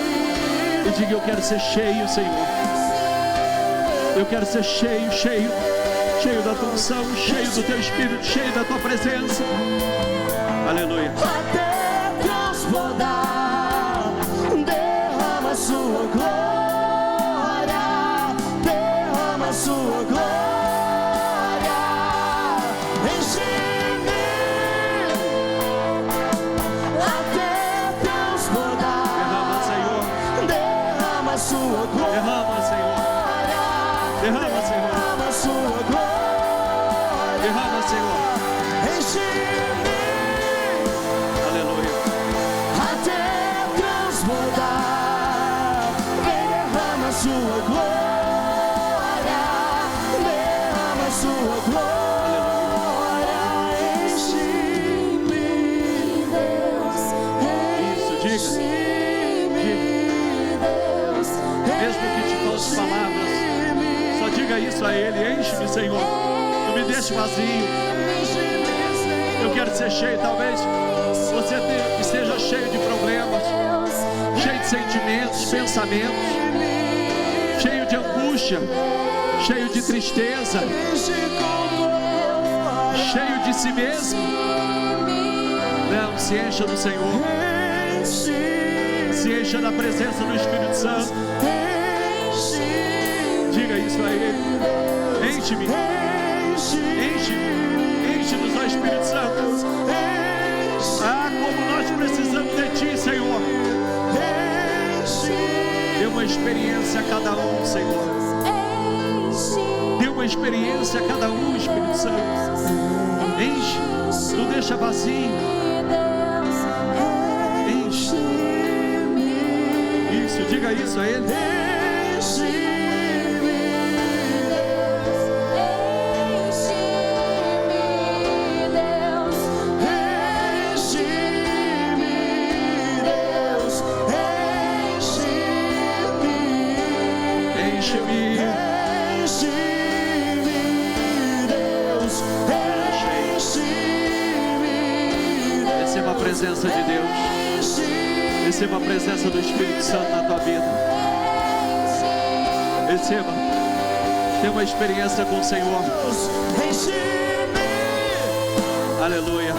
e diga: eu quero ser cheio, Senhor. Eu quero ser cheio, cheio, cheio da tua unção, cheio do teu Espírito, cheio da tua presença. Aleluia. Até transbordar, derrama a sua glória, derrama a sua glória. Enche-me até transbordar. Derrama, Senhor. Derrama a sua glória. Derrama, Senhor. Derrama, Senhor. Derrama a sua glória. Derrama, Senhor. Enche-me Aleluia. até transbordar. Derrama a sua glória. Derrama a sua glória. Enche-me, Deus. Isso, diga. Enche-me, Deus. Mesmo que te falte palavras, só diga isso a Ele: enche-me, Senhor. Não me deixe vazio. Eu quero ser cheio. Talvez você esteja cheio de problemas, cheio de sentimentos, pensamentos, cheio de angústia, cheio de tristeza, cheio de si mesmo. Não, se encha do Senhor. Se encha da presença do Espírito Santo. Diga isso a Ele: enche-me, enche-me, enche-nos, ó Espírito Santo. Ah, como nós precisamos de Ti, Senhor. Dê uma experiência a cada um, Senhor. Dê uma experiência a cada um, Espírito Santo. Enche, não deixa vazio. Enche. Isso, diga isso a Ele. Receba a presença de Deus. Receba a presença do Espírito Santo na tua vida. Receba. Tenha uma experiência com o Senhor. Aleluia.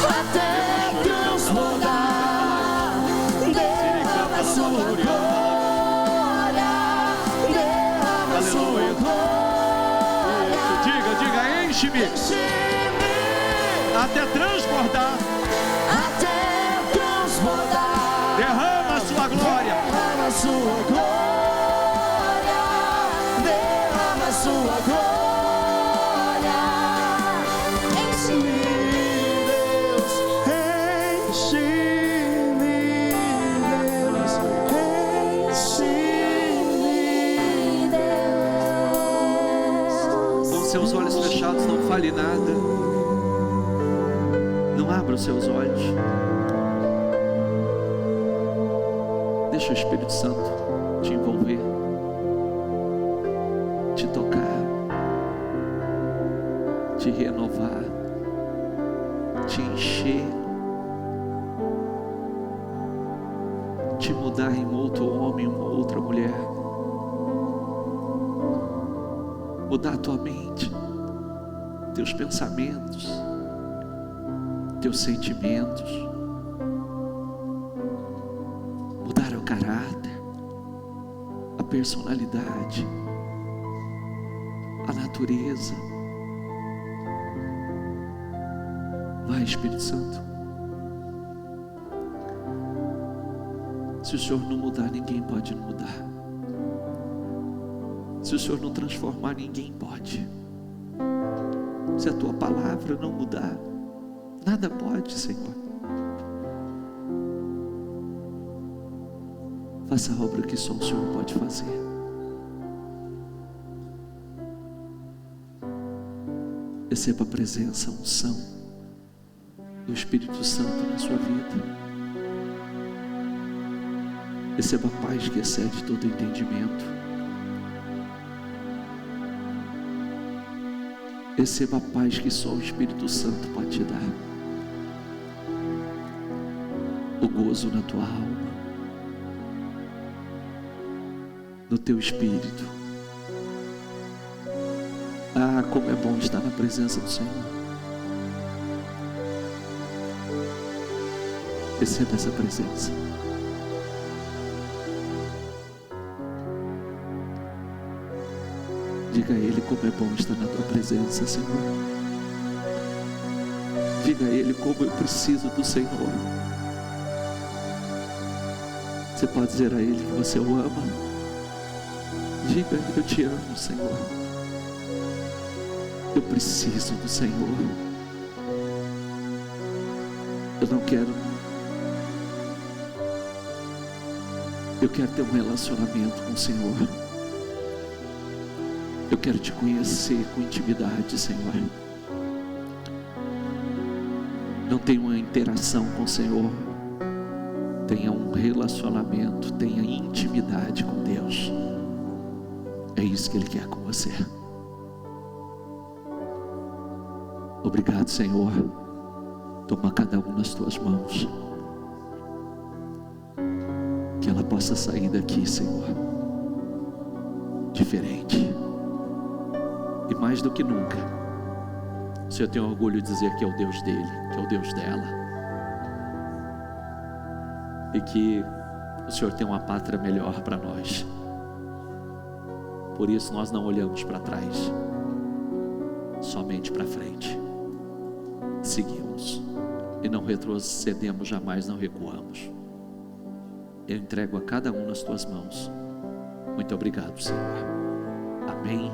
Até transbordar, derrama a sua glória, derrama a sua glória. Diga, enche-me. Até transbordar. Até transbordar. Derrama a sua glória. Derrama a sua glória. Derrama a sua glória. Enche-me, Deus. Enche-me, Deus. Enche-me, Deus. Com seus olhos fechados, não fale nada. Não abra os seus olhos. Deixa o Espírito Santo te envolver, te tocar, te renovar. te encher, te mudar em outro homem, uma outra mulher, mudar a tua mente, teus pensamentos, teus sentimentos, mudar o caráter, a personalidade, a natureza. Vai, Espírito Santo. Se o Senhor não mudar, ninguém pode mudar. Se o Senhor não transformar, ninguém pode. Se a tua palavra não mudar, nada pode, Senhor. Faça a obra que só o Senhor pode fazer. Receba a presença, a unção do Espírito Santo na sua vida. Receba a paz que excede todo entendimento. Receba a paz que só o Espírito Santo pode te dar. O gozo na tua alma, no teu espírito. Ah, como é bom estar na presença do Senhor. Receba essa presença. Diga a Ele como é bom estar na tua presença, Senhor. Diga a Ele como eu preciso do Senhor. Você pode dizer a Ele que você o ama. Diga, eu te amo, Senhor. Eu preciso do Senhor. Eu não quero. Eu quero ter um relacionamento com o Senhor. Eu quero te conhecer com intimidade, Senhor. Não tenha uma interação com o Senhor. Tenha um relacionamento, tenha intimidade com Deus. É isso que Ele quer com você. Obrigado, Senhor. Toma cada um nas tuas mãos. Que ela possa sair daqui, Senhor, diferente. E mais do que nunca, o Senhor tem orgulho de dizer que é o Deus dele, que é o Deus dela. E que o Senhor tem uma pátria melhor para nós. Por isso nós não olhamos para trás, somente para frente. Seguimos e não retrocedemos jamais, não recuamos. Eu entrego a cada um nas tuas mãos. Muito obrigado, Senhor. Amém.